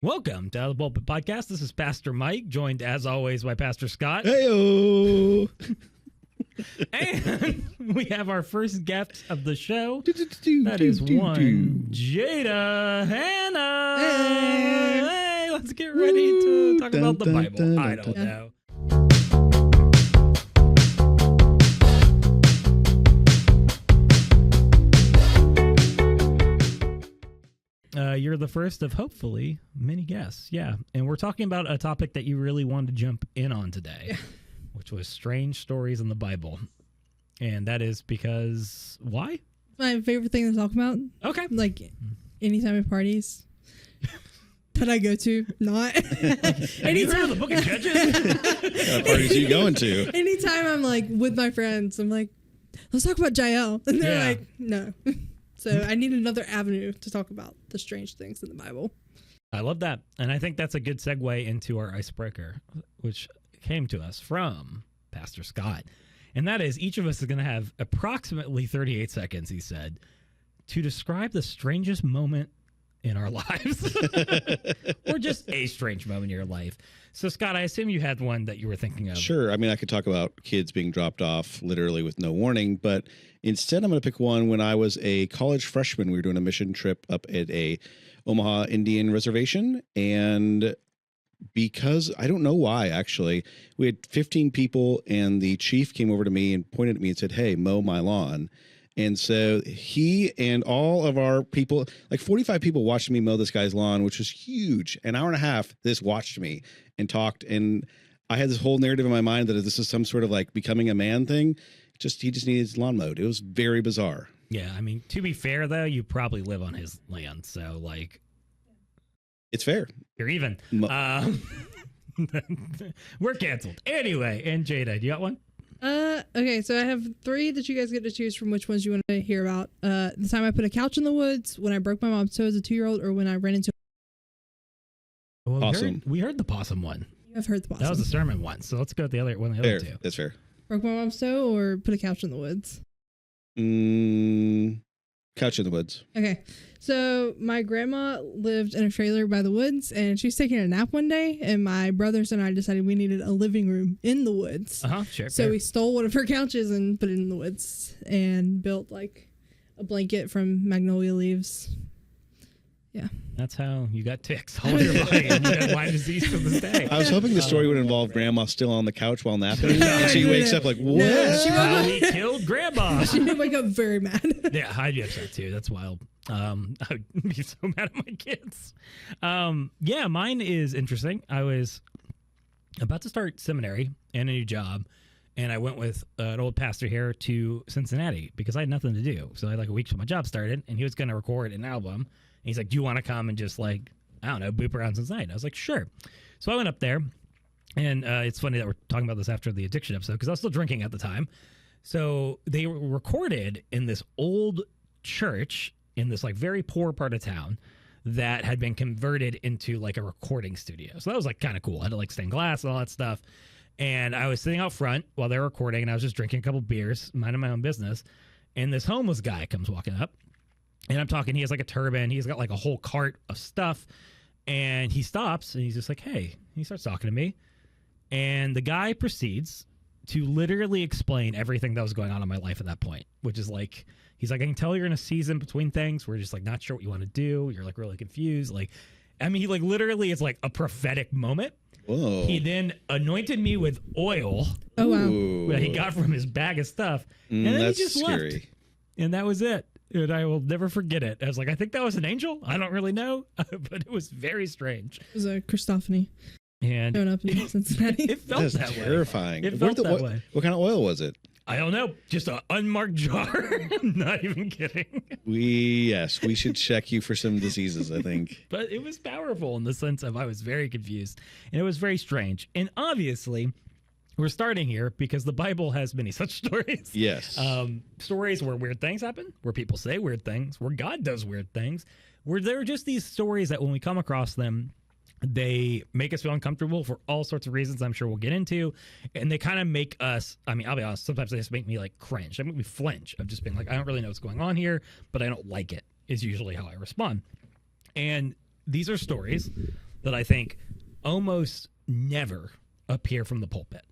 Welcome to the Pulpit Podcast. This is Pastor Mike, joined as always by Pastor Scott. Heyo! And we have our first guest of the show. That is one Jadah Hannah. Hey, let's get ready to talk about the Bible. I don't know. You're the first of hopefully many guests. Yeah. And we're talking about a topic that you really wanted to jump in on today, which was strange stories in the Bible. And that is because why? My favorite thing to talk about. Okay. Like anytime at parties that I go to, not. Have you heard of the Book of Judges? What kind of parties are you going to? Anytime I'm like with my friends, I'm like, let's talk about Jael. And they're like, no. So I need another avenue to talk about the strange things in the Bible. I love that. And I think that's a good segue into our icebreaker, which came to us from Pastor Scott. And that is each of us is going to have approximately 38 seconds, he said, to describe the strangest moment in our lives. Or just a strange moment in your life. So, Scott, I assume you had one that you were thinking of. Sure. I mean, I could talk about kids being dropped off literally with no warning, but instead I'm going to pick one when I was a college freshman. We were doing a mission trip up at a Omaha Indian reservation, and because I don't know why, actually, we had 15 people, and the chief came over to me and pointed at me and said, "Hey, mow my lawn." And so he and all of our people, like 45 people, watched me mow this guy's lawn, which was huge. An hour and a half, this watched me and talked. And I had this whole narrative in my mind that this is some sort of like becoming a man thing. He just needed his lawn mowed. It was very bizarre. Yeah, I mean, to be fair, though, you probably live on his land. So, like, it's fair. You're even. We're canceled. Anyway, and Jadah, you got one? Okay, so I have 3 that you guys get to choose from which ones you want to hear about. The time I put a couch in the woods, when I broke my mom's toe as a 2-year-old, or when I ran into well, possum. We heard the possum one. I've heard the possum. That was the sermon one. So let's go with the other one. Fair. That's fair. Broke my mom's toe or put a couch in the woods? Couch in the woods. Okay. So my grandma lived in a trailer by the woods, and she was taking a nap one day, and my brothers and I decided we needed a living room in the woods. Sure. So we stole one of her couches and put it in the woods and built like a blanket from magnolia leaves. Yeah. That's how you got ticks all over your body, and you got Lyme disease to this day. I was hoping the story would involve Grandma still on the couch while napping. And she wakes up like, what? No, he killed Grandma. She did wake up very mad. Yeah, I'd be upset too. That's wild. I'd be so mad at my kids. Yeah, mine is interesting. I was about to start seminary and a new job, and I went with an old pastor here to Cincinnati because I had nothing to do. So I had like a week till my job started, and he was going to record an album. And he's like, "Do you want to come and just like, I don't know, boop around Cincinnati?" And I was like, "Sure." So I went up there, and it's funny that we're talking about this after the addiction episode because I was still drinking at the time. So they recorded in this old church in this like very poor part of town that had been converted into like a recording studio. So that was like kind of cool. I had like stained glass and all that stuff. And I was sitting out front while they were recording, and I was just drinking a couple beers, minding my own business. And this homeless guy comes walking up, and I'm talking, he has like a turban. He's got like a whole cart of stuff, and he stops and he's just like, "Hey," he starts talking to me. And the guy proceeds to literally explain everything that was going on in my life at that point, which is like, he's like, "I can tell you're in a season between things. We're just like not sure what you want to do. You're like really confused." Like, I mean, he like literally it's like a prophetic moment. Whoa. He then anointed me with oil. Oh, wow. That he got from his bag of stuff. And then that's he just scary. left. And that was it. And I will never forget it. I was like, I think that was an angel. I don't really know. But it was very strange. It was a Christophany And showing up in Cincinnati. it felt That's that way. terrifying. It felt that way. What kind of oil was it? I don't know. Just an unmarked jar. I'm not even kidding. We should check you for some diseases, I think. But it was powerful in the sense of I was very confused. And it was very strange. And obviously, we're starting here because the Bible has many such stories. Yes. Stories where weird things happen, where people say weird things, where God does weird things, where there are just these stories that when we come across them, they make us feel uncomfortable for all sorts of reasons I'm sure we'll get into. And they kind of make us, I mean, I'll be honest, sometimes they just make me like cringe. They make me flinch of just being like, I don't really know what's going on here, but I don't like it, is usually how I respond. And these are stories that I think almost never appear from the pulpit.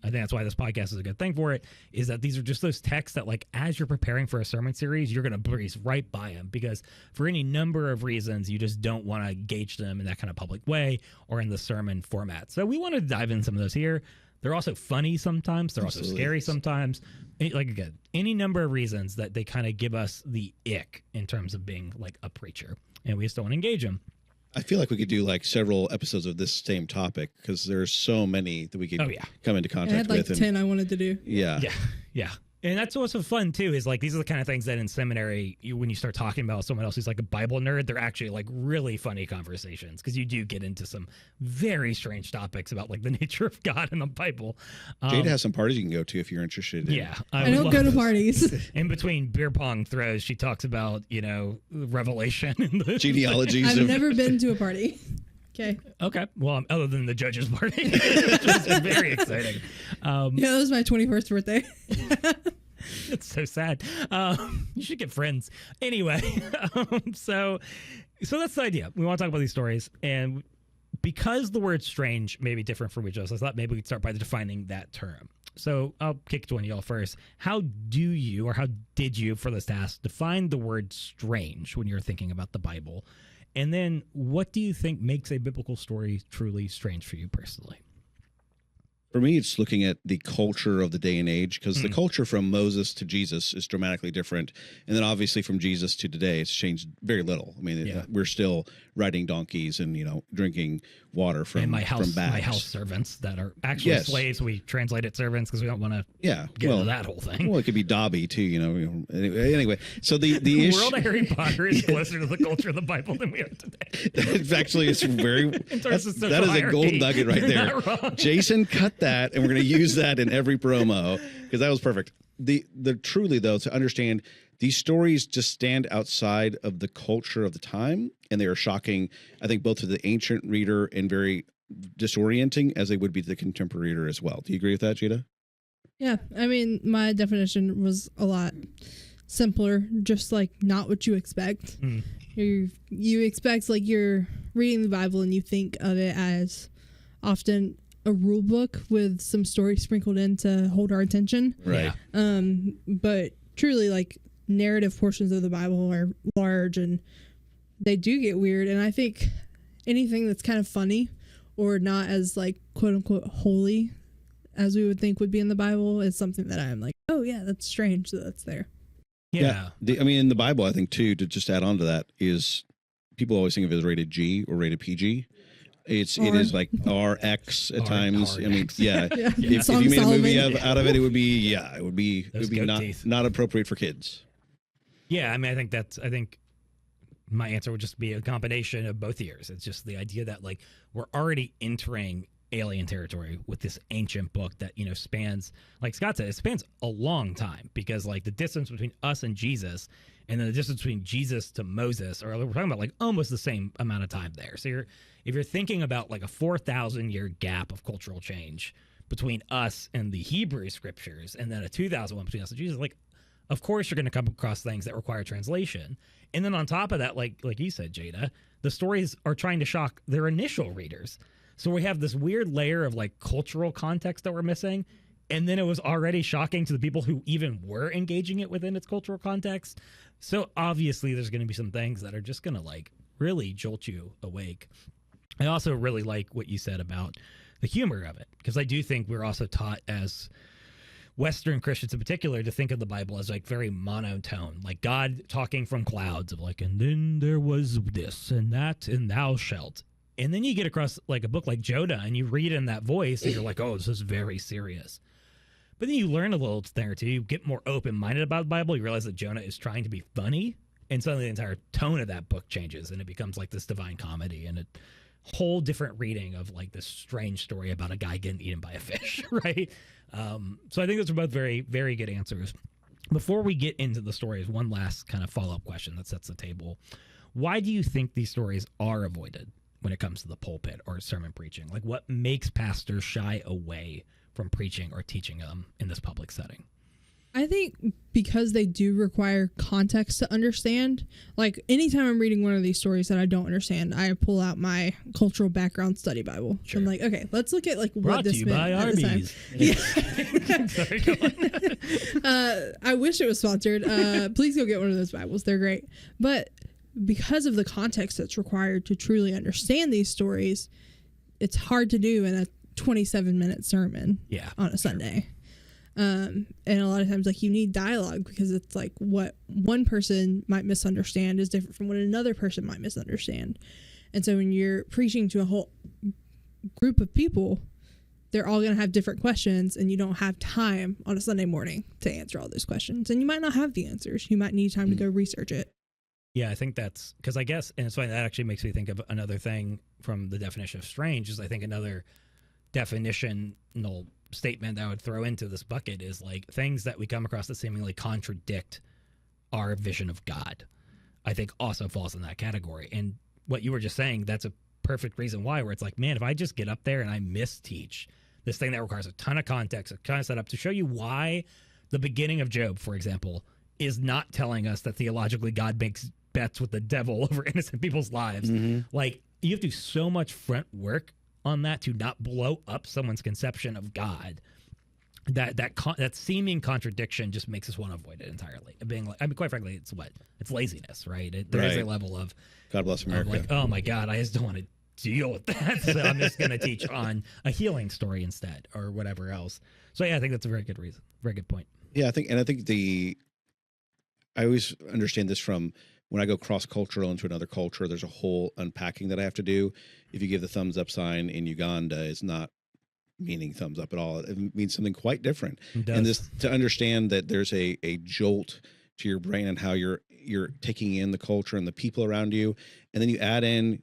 I think that's why this podcast is a good thing for it, is that these are just those texts that, like, as you're preparing for a sermon series, you're going to breeze right by them because for any number of reasons, you just don't want to gauge them in that kind of public way or in the sermon format. So we want to dive in some of those here. They're also funny sometimes. They're also scary sometimes. Like, again, any number of reasons that they kind of give us the ick in terms of being like a preacher, and we just don't want to engage them. I feel like we could do like several episodes of this same topic because there's so many that we could come into contact I had like with. 10 I wanted to do. Yeah. And that's also fun, too, is like these are the kind of things that in seminary, when you start talking about someone else who's like a Bible nerd, they're actually like really funny conversations because you do get into some very strange topics about like the nature of God and the Bible. Jada has some parties you can go to if you're interested. Yeah. I don't go to parties. In between beer pong throws, she talks about, Revelation. And the genealogies. I've never been to a party. Okay. Well, other than the judge's party, which is very exciting. Yeah, that was my 21st birthday. It's so sad. You should get friends. Anyway, so that's the idea. We want to talk about these stories. And because the word strange may be different from each other, so I thought maybe we'd start by defining that term. So I'll kick to one of y'all first. How did you, for this task, define the word strange when you're thinking about the Bible? And then what do you think makes a biblical story truly strange for you personally? For me, it's looking at the culture of the day and age, because the culture from Moses to Jesus is dramatically different. And then obviously from Jesus to today, it's changed very little. I mean, we're still riding donkeys and, drinking water from bags. My house servants that are actually slaves. We translated servants because we don't want to get into that whole thing. Well, it could be Dobby too, Anyway, so the issue... world of Harry Potter is closer to the culture of the Bible than we are today. It's very... that is a gold nugget right there. Jason, cut that, and we're going to use that in every promo because that was perfect. The truly, though, to understand, these stories just stand outside of the culture of the time, and they are shocking, I think, both to the ancient reader and very disorienting as they would be to the contemporary reader as well. Do you agree with that, Jadah? Yeah, I mean, my definition was a lot simpler, just like not what you expect. You expect, like, you're reading the Bible and you think of it as often a rule book with some stories sprinkled in to hold our attention. Right. But truly, like, narrative portions of the Bible are large and they do get weird. And I think anything that's kind of funny or not as, like, quote unquote holy as we would think would be in the Bible is something that I'm like, oh yeah, that's strange that that's there. Yeah. In the Bible, I think too, to just add on to that, is people always think of it as rated G or rated PG. It is like RX at times. I mean, yeah. If you made a movie out of it, it would be not appropriate for kids. Yeah, I mean, I think my answer would just be a combination of both ears. It's just the idea that, like, we're already entering alien territory with this ancient book that, spans, like Scott said, it spans a long time because, like, the distance between us and Jesus and then the distance between Jesus to Moses, or we're talking about like almost the same amount of time there. So if you're thinking about like a 4,000-year gap of cultural change between us and the Hebrew scriptures and then a 2,001 between us and Jesus, like, of course you're going to come across things that require translation. And then on top of that, like you said, Jadah, the stories are trying to shock their initial readers. So we have this weird layer of like cultural context that we're missing. And then it was already shocking to the people who even were engaging it within its cultural context. So obviously there's going to be some things that are just going to like really jolt you awake. I also really like what you said about the humor of it, because I do think we're also taught as Western Christians in particular to think of the Bible as like very monotone, like God talking from clouds of like, and then there was this and that and thou shalt. And then you get across like a book like Jonah and you read in that voice and you're like, oh, this is very serious. But then you learn a little thing or two, you get more open-minded about the Bible, you realize that Jonah is trying to be funny, and suddenly the entire tone of that book changes and it becomes like this divine comedy and a whole different reading of like this strange story about a guy getting eaten by a fish, right? So I think those are both very, very good answers. Before we get into the stories, one last kind of follow-up question that sets the table. Why do you think these stories are avoided when it comes to the pulpit or sermon preaching? Like, what makes pastors shy away from preaching or teaching them in this public setting? I think because they do require context to understand, like anytime I'm reading one of these stories that I don't understand, I pull out my cultural background study Bible. Sure. I'm like, okay, let's look at like Brought what to this you meant by at the time. Arby's. Yeah. Sorry, go on. I wish it was sponsored. Please go get one of those Bibles. They're great. But because of the context that's required to truly understand these stories, it's hard to do in a 27-minute sermon on a Sunday. And a lot of times, like, you need dialogue because it's like what one person might misunderstand is different from what another person might misunderstand. And so when you're preaching to a whole group of people, they're all going to have different questions, and you don't have time on a Sunday morning to answer all those questions. And you might not have the answers. You might need time to go research it. Yeah, I think that's because I guess, and it's funny, that actually makes me think of another thing from the definition of strange is I think another definitional statement that I would throw into this bucket is like things that we come across that seemingly contradict our vision of God, I think also falls in that category. And what you were just saying, that's a perfect reason why, where it's like, man, if I just get up there and I misteach this thing that requires a ton of context, a ton of setup to show you why the beginning of Job, for example, is not telling us that theologically God makes bets with the devil over innocent people's lives. Like, you have to do so much front work on that to not blow up someone's conception of God. That seeming contradiction just makes us want to avoid it entirely. Being like, I mean, quite frankly, it's laziness, right? There is a level of God bless America. Like, oh my God, I just don't want to deal with that. So I'm just going to teach on a healing story instead, or whatever else. So yeah, I think that's a very good reason, very good point. Yeah, I think I always understand this from when I go cross-cultural into another culture, there's a whole unpacking that I have to do. If you give the thumbs up sign in Uganda, it's not meaning thumbs up at all. It means something quite different. And this, to understand that there's a jolt to your brain and how you're taking in the culture and the people around you. And then you add in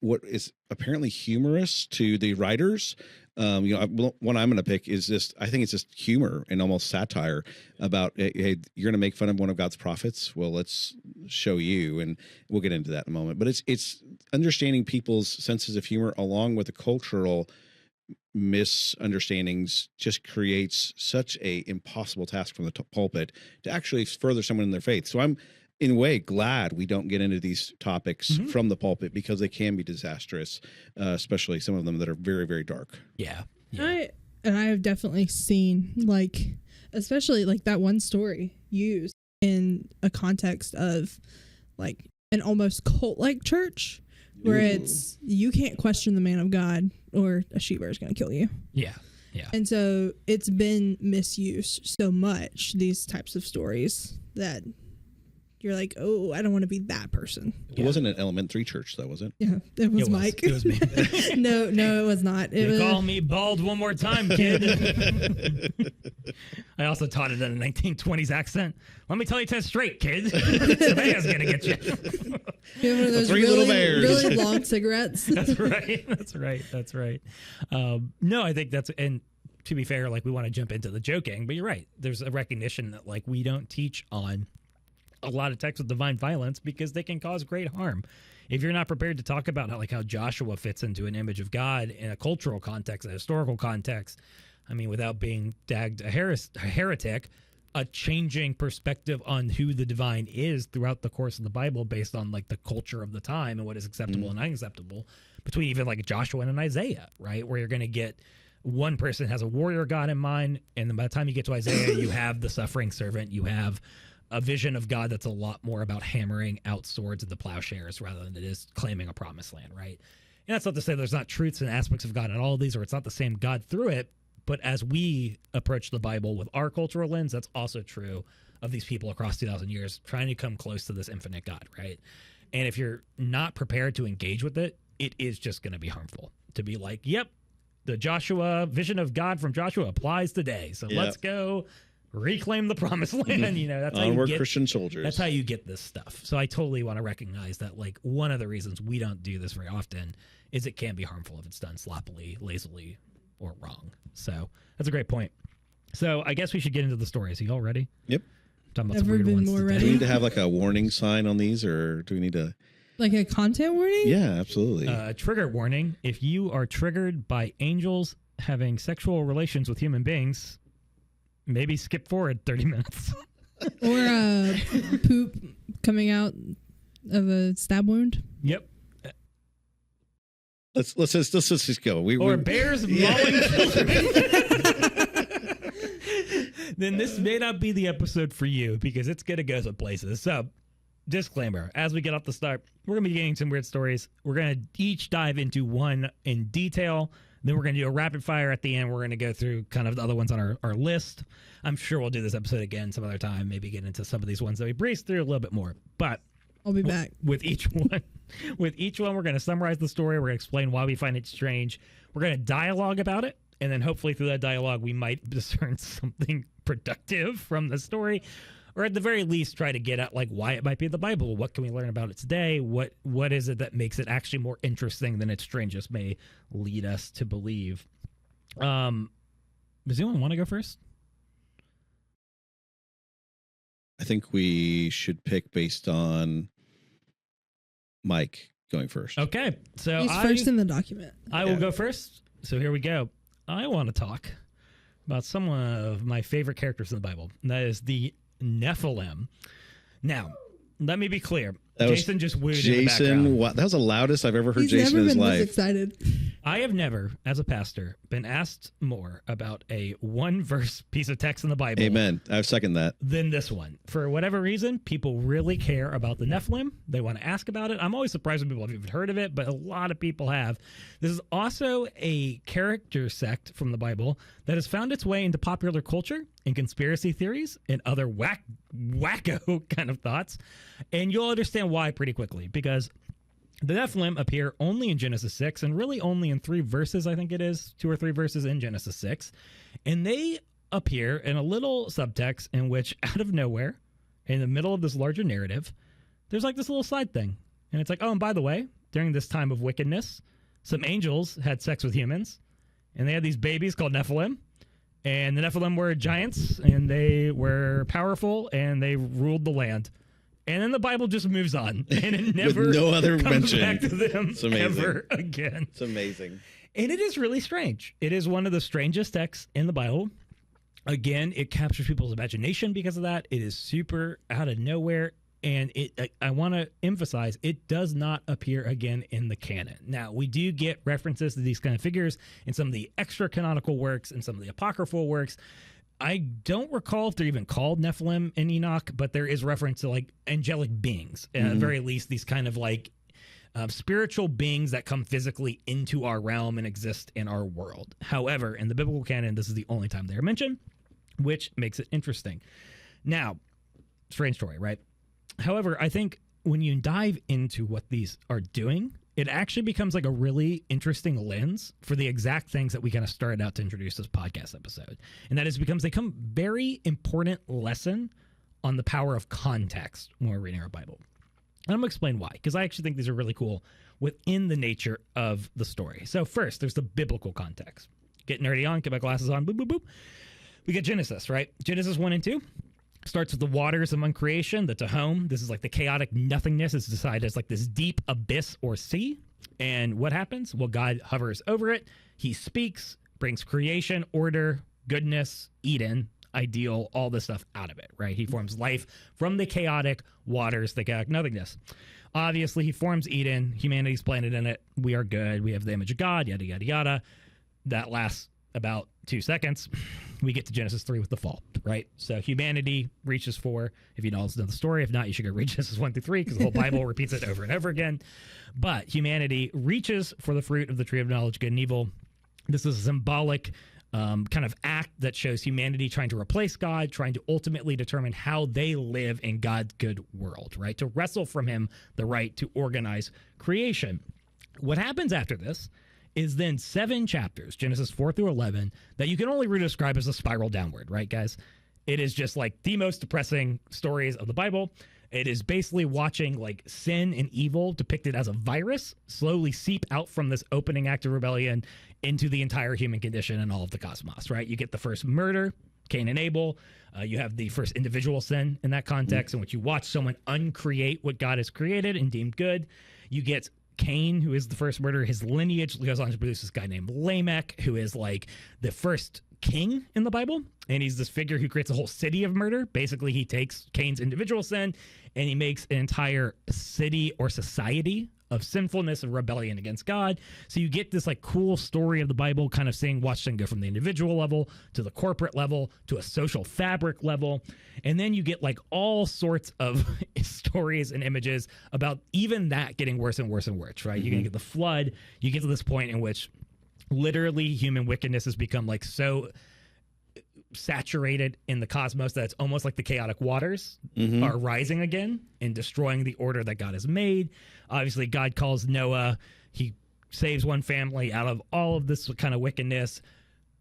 what is apparently humorous to the writers. One I'm going to pick is just, I think it's just humor and almost satire about, hey, you're going to make fun of one of God's prophets. Well, let's show you, and we'll get into that in a moment. But it's understanding people's senses of humor along with the cultural misunderstandings just creates such a impossible task from the pulpit to actually further someone in their faith. So I'm, in a way, glad we don't get into these topics from the pulpit because they can be disastrous, especially some of them that are very, very dark. Yeah. I have definitely seen, like, especially like that one story used in a context of like an almost cult-like church where it's, you can't question the man of God or a she-bear is going to kill you. Yeah. Yeah. And so it's been misused so much, these types of stories, that you're like, oh, I don't want to be that person. It wasn't an Element 3 church, though, was it? Yeah, it was Mike. It was me. No, it was not. Call me bald one more time, kid. I also taught it in a 1920s accent. Let me tell you 10 straight, kid. The bear's going to get you. You have one of those Three little bears. really long cigarettes. That's right. No, I think that's, and to be fair, like, we want to jump into the joking, but you're right. There's a recognition that, like, we don't teach on a lot of texts with divine violence because they can cause great harm. If you're not prepared to talk about how Joshua fits into an image of God in a cultural context, a historical context, I mean, without being tagged a heretic, a changing perspective on who the divine is throughout the course of the Bible based on like the culture of the time and what is acceptable and unacceptable, between even like Joshua and an Isaiah, right? Where you're going to get one person has a warrior God in mind, and then by the time you get to Isaiah, you have the suffering servant, you have a vision of God that's a lot more about hammering out swords at the plowshares rather than it is claiming a promised land, right? And that's not to say there's not truths and aspects of God in all of these, or it's not the same God through it, but as we approach the Bible with our cultural lens, that's also true of these people across 2,000 years trying to come close to this infinite God, right? And if you're not prepared to engage with it, it is just going to be harmful to be like, yep, the Joshua vision of God from Joshua applies today. So let's go reclaim the promised land. That's how you get Christian soldiers. That's how you get this stuff. So I totally want to recognize that, like, one of the reasons we don't do this very often is it can be harmful if it's done sloppily, lazily, or wrong. So that's a great point. So I guess we should get into the stories. Are you all ready? Yep. Talking about Never some weird been ones more today. ready. Do we need to have like a warning sign on these, or do we need to? Like a content warning? Yeah, absolutely. Trigger warning. If you are triggered by angels having sexual relations with human beings, maybe skip forward 30 minutes. Or poop coming out of a stab wound. Yep. Let's just go. Or bears mauling children. Then this may not be the episode for you because it's going to go some places. So, disclaimer, as we get off the start, we're going to be getting some weird stories. We're going to each dive into one in detail. Then we're going to do a rapid fire at the end. We're going to go through kind of the other ones on our list. I'm sure we'll do this episode again some other time, maybe get into some of these ones that we breezed through a little bit more. But I'll be back. With each one, we're going to summarize the story. We're going to explain why we find it strange. We're going to dialogue about it. And then hopefully through that dialogue, we might discern something productive from the story, or at the very least try to get at like why it might be in the Bible. What can we learn about it today? What is it that makes it actually more interesting than its strangeness may lead us to believe? Does anyone want to go first? I think we should pick based on Mike going first. Okay. So He's first in the document. I will go first. So here we go. I want to talk about some of my favorite characters in the Bible. And that is the Nephilim. Now, let me be clear. Jason just wooed in the background. That was the loudest I've ever heard Jason in his life. He's never been this excited. I have never, as a pastor, been asked more about a one-verse piece of text in the Bible. Amen. I second that. Than this one. For whatever reason, people really care about the Nephilim. They want to ask about it. I'm always surprised when people have even heard of it, but a lot of people have. This is also a character sect from the Bible that has found its way into popular culture and conspiracy theories and other wacko kind of thoughts. And you'll understand why pretty quickly, because the Nephilim appear only in Genesis 6 and really only in 3 verses, I think it is, 2 or 3 verses in Genesis 6. And they appear in a little subtext in which, out of nowhere, in the middle of this larger narrative, there's like this little side thing. And it's like, oh, and by the way, during this time of wickedness, some angels had sex with humans, and they had these babies called Nephilim. And the Nephilim were giants, and they were powerful, and they ruled the land. And then the Bible just moves on, and it never with no other comes mention. back to them It's amazing. ever again. It's amazing. And it is really strange. It is one of the strangest texts in the Bible. Again, it captures people's imagination because of that. It is super out of nowhere. And I want to emphasize, it does not appear again in the canon. Now, we do get references to these kind of figures in some of the extra canonical works and some of the apocryphal works. I don't recall if they're even called Nephilim in Enoch, but there is reference to like angelic beings, at the very least, these kind of like spiritual beings that come physically into our realm and exist in our world. However, in the biblical canon, this is the only time they're mentioned, which makes it interesting. Now, strange story, right? However, I think when you dive into what these are doing, it actually becomes like a really interesting lens for the exact things that we kind of started out to introduce this podcast episode. And that is becomes they become very important lesson on the power of context when we're reading our Bible. And I'm going to explain why, because I actually think these are really cool within the nature of the story. So first, there's the biblical context. Get nerdy on, get my glasses on, boop, boop, boop. We get Genesis, right? Genesis 1 and 2. Starts with the waters among creation, the Tehom. This is like the chaotic nothingness. It's decided as like this deep abyss or sea. And what happens? Well, God hovers over it. He speaks, brings creation, order, goodness, Eden, ideal, all this stuff out of it, right? He forms life from the chaotic waters, the chaotic nothingness. Obviously, he forms Eden. Humanity's planted in it. We are good. We have the image of God, yada, yada, yada. That lasts about 2 seconds. We get to Genesis 3 with the fall, right? So humanity reaches for, if you know the story, if not, you should go read Genesis 1 through 3 because the whole Bible repeats it over and over again. But humanity reaches for the fruit of the tree of knowledge, good and evil. This is a symbolic kind of act that shows humanity trying to replace God, trying to ultimately determine how they live in God's good world, right? To wrestle from him the right to organize creation. What happens after this is then 7 chapters, Genesis 4 through 11, that you can only really describe as a spiral downward, right, guys? It is just like the most depressing stories of the Bible. It is basically watching like sin and evil depicted as a virus slowly seep out from this opening act of rebellion into the entire human condition and all of the cosmos, right? You get the first murder, Cain and Abel. You have the first individual sin in that context in which you watch someone uncreate what God has created and deemed good. You get Cain, who is the first murderer. His lineage goes on to produce this guy named Lamech, who is like the first king in the Bible, and he's this figure who creates a whole city of murder. Basically, he takes Cain's individual sin and he makes an entire city or society of sinfulness and rebellion against God. So you get this like cool story of the Bible kind of saying watch sin go from the individual level to the corporate level to a social fabric level. And then you get like all sorts of stories and images about even that getting worse and worse and worse, right? You're going to get the flood. You get to this point in which literally human wickedness has become like so saturated in the cosmos that it's almost like the chaotic waters are rising again and destroying the order that God has made. Obviously, God calls Noah. He saves one family out of all of this kind of wickedness.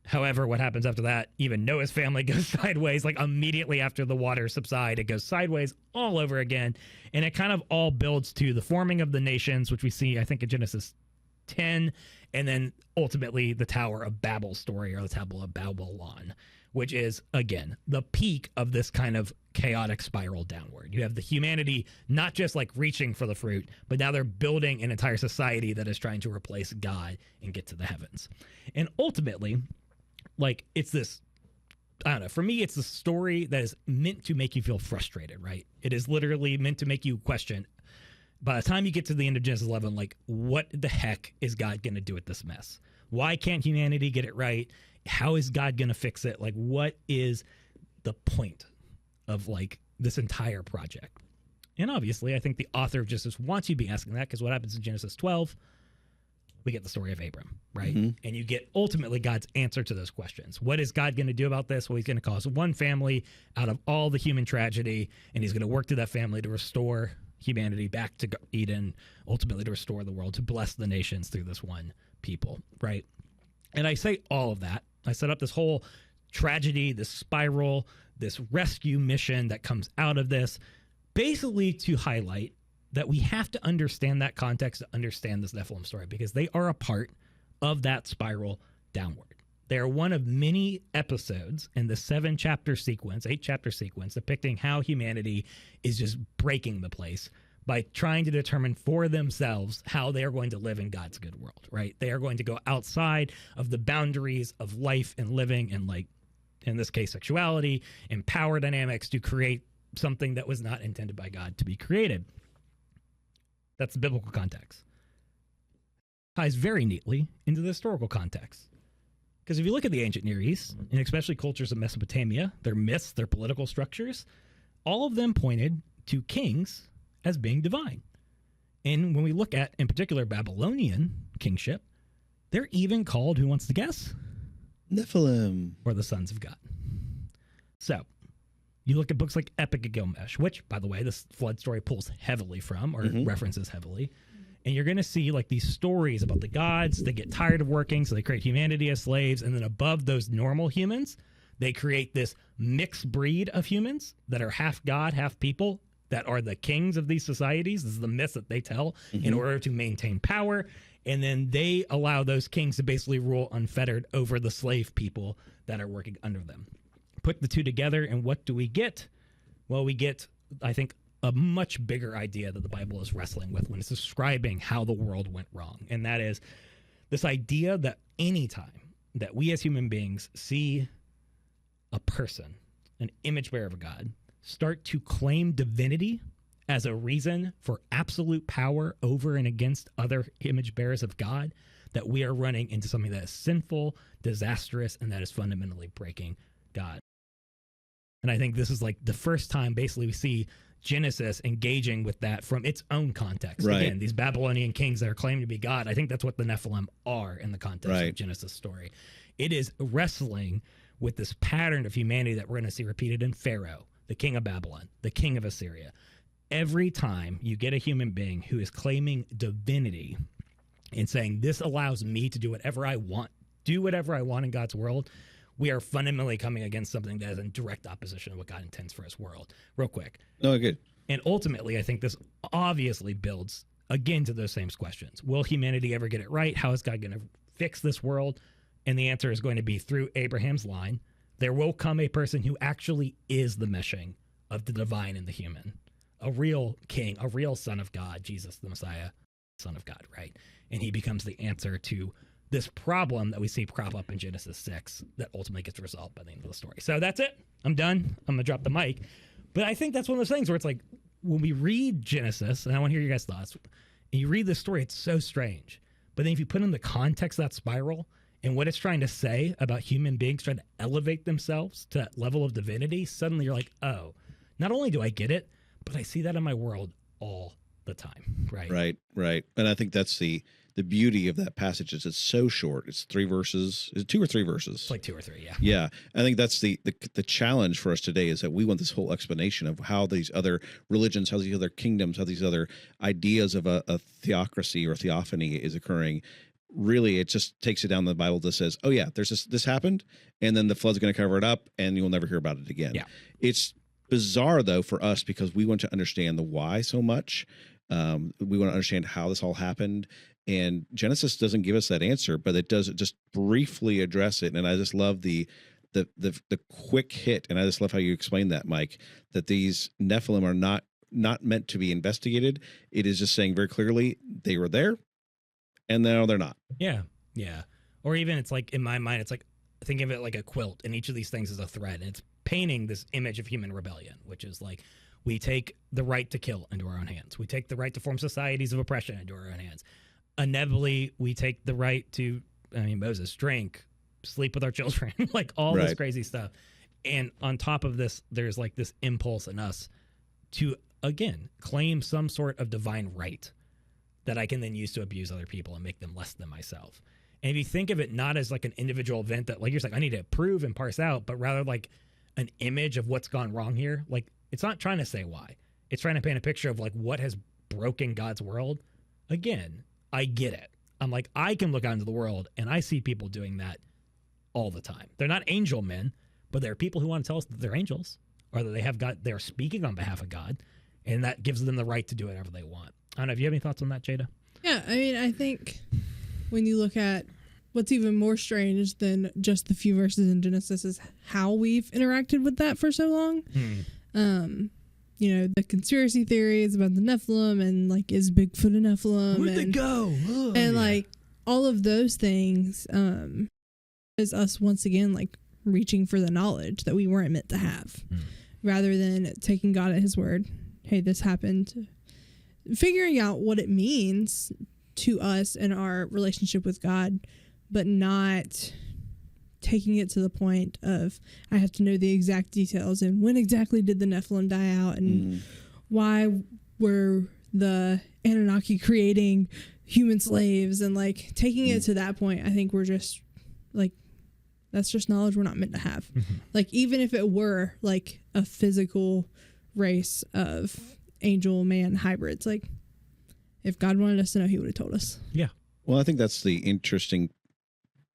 However, what happens after that, even Noah's family goes sideways. Like immediately after the waters subside, it goes sideways all over again. And it kind of all builds to the forming of the nations, which we see, I think, in Genesis 10, and then ultimately the Tower of Babel story, or the Tower of Babylon, which is, again, the peak of this kind of chaotic spiral downward. You have the humanity not just like reaching for the fruit, but now they're building an entire society that is trying to replace God and get to the heavens. And ultimately, like, it's this, I don't know, for me, it's the story that is meant to make you feel frustrated, right? It is literally meant to make you question, by the time you get to the end of Genesis 11, like, what the heck is God going to do with this mess? Why can't humanity get it right? How is God going to fix it? Like, what is the point of, like, this entire project? And obviously, I think the author of Genesis wants you to be asking that, because what happens in Genesis 12, we get the story of Abram, right? And you get ultimately God's answer to those questions. What is God going to do about this? Well, he's going to cause one family out of all the human tragedy, and he's going to work through that family to restore humanity back to Eden, ultimately to restore the world, to bless the nations through this one people, right? And I say all of that. I set up this whole tragedy, this spiral, this rescue mission that comes out of this, basically to highlight that we have to understand that context to understand this Nephilim story, because they are a part of that spiral downward. They are one of many episodes in the 8-chapter sequence depicting how humanity is just breaking the place by trying to determine for themselves how they are going to live in God's good world, right? They are going to go outside of the boundaries of life and living and, like, in this case, sexuality and power dynamics to create something that was not intended by God to be created. That's the biblical context. Ties very neatly into the historical context. Because if you look at the ancient Near East, and especially cultures of Mesopotamia, their myths, their political structures, all of them pointed to kings as being divine. And when we look at, in particular, Babylonian kingship, they're even called, who wants to guess? Nephilim. Or the sons of God. So, you look at books like Epic of Gilgamesh, which, by the way, this flood story pulls heavily from, or references heavily. And you're going to see like these stories about the gods. They get tired of working, so they create humanity as slaves. And then above those normal humans, they create this mixed breed of humans that are half God, half people, that are the kings of these societies. This is the myth that they tell in order to maintain power. And then they allow those kings to basically rule unfettered over the slave people that are working under them. Put the two together, and what do we get? Well, we get, I think, a much bigger idea that the Bible is wrestling with when it's describing how the world went wrong. And that is this idea that anytime that we as human beings see a person, an image bearer of God, start to claim divinity as a reason for absolute power over and against other image bearers of God, that we are running into something that is sinful, disastrous, and that is fundamentally breaking God. And I think this is like the first time basically we see Genesis engaging with that from its own context. Right. Again, these Babylonian kings that are claiming to be God, I think that's what the Nephilim are in the context Right. of Genesis story. It is wrestling with this pattern of humanity that we're going to see repeated in Pharaoh, the king of Babylon, the king of Assyria. Every time you get a human being who is claiming divinity and saying, this allows me to do whatever I want in God's world, we are fundamentally coming against something that is in direct opposition to what God intends for his world. Real quick. No, good. And ultimately, I think this obviously builds, again, to those same questions. Will humanity ever get it right? How is God going to fix this world? And the answer is going to be through Abraham's line. There will come a person who actually is the meshing of the divine and the human. A real king, a real son of God, Jesus the Messiah, son of God, right? And he becomes the answer to this problem that we see crop up in Genesis 6 that ultimately gets resolved by the end of the story. So that's it. I'm done. I'm going to drop the mic. But I think that's one of those things where it's like, when we read Genesis, and I want to hear your guys' thoughts, and you read this story, it's so strange. But then if you put in the context of that spiral and what it's trying to say about human beings trying to elevate themselves to that level of divinity, suddenly you're like, oh, not only do I get it, but I see that in my world all the time. Right. And I think that's the beauty of that passage is it's so short. It's 3 verses. Is it 2 or 3 verses? It's like 2 or 3, yeah. Yeah. I think that's the challenge for us today is that we want this whole explanation of how these other religions, how these other kingdoms, how these other ideas of a theocracy or theophany is occurring. Really, it just takes it down to the Bible that says, oh, yeah, there's this happened, and then the flood's going to cover it up, and you'll never hear about it again. Yeah. It's bizarre, though, for us because we want to understand the why so much. We want to understand how this all happened. And Genesis doesn't give us that answer, but it does just briefly address it. And I just love the quick hit. And I just love how you explain that, Mike, that these Nephilim are not meant to be investigated. It is just saying very clearly they were there and now they're not. Yeah. Yeah. Or even it's like in my mind, it's like, think of it like a quilt and each of these things is a thread. And it's painting this image of human rebellion, which is like, we take the right to kill into our own hands. We take the right to form societies of oppression into our own hands. Inevitably, we take the right to, Moses, drink, sleep with our children, like all this crazy stuff. And on top of this, there's like this impulse in us to, again, claim some sort of divine right that I can then use to abuse other people and make them less than myself. And if you think of it not as like an individual event that like you're saying, I need to prove and parse out, but rather like an image of what's gone wrong here, like it's not trying to say why. It's trying to paint a picture of like what has broken God's world. Again, I get it. I'm like, I can look out into the world and I see people doing that all the time. They're not angel men, but there are people who want to tell us that they're angels or that they have God, they're speaking on behalf of God, and that gives them the right to do whatever they want. I don't know. If you have any thoughts on that, Jadah? Yeah, I think when you look at what's even more strange than just the few verses in Genesis is how we've interacted with that for so long. The conspiracy theories about the Nephilim and like, is Bigfoot a Nephilim? Where'd they go? Like all of those things is us once again like reaching for the knowledge that we weren't meant to have rather than taking God at his word. Hey, this happened. Figuring out what it means to us and our relationship with God, but not taking it to the point of I have to know the exact details and when exactly did the Nephilim die out and why were the Anunnaki creating human slaves and like taking it to that point. I think we're just like, that's just knowledge we're not meant to have. Like even if it were like a physical race of angel man hybrids, like if God wanted us to know, he would have told us. Yeah. Well, I think that's the interesting.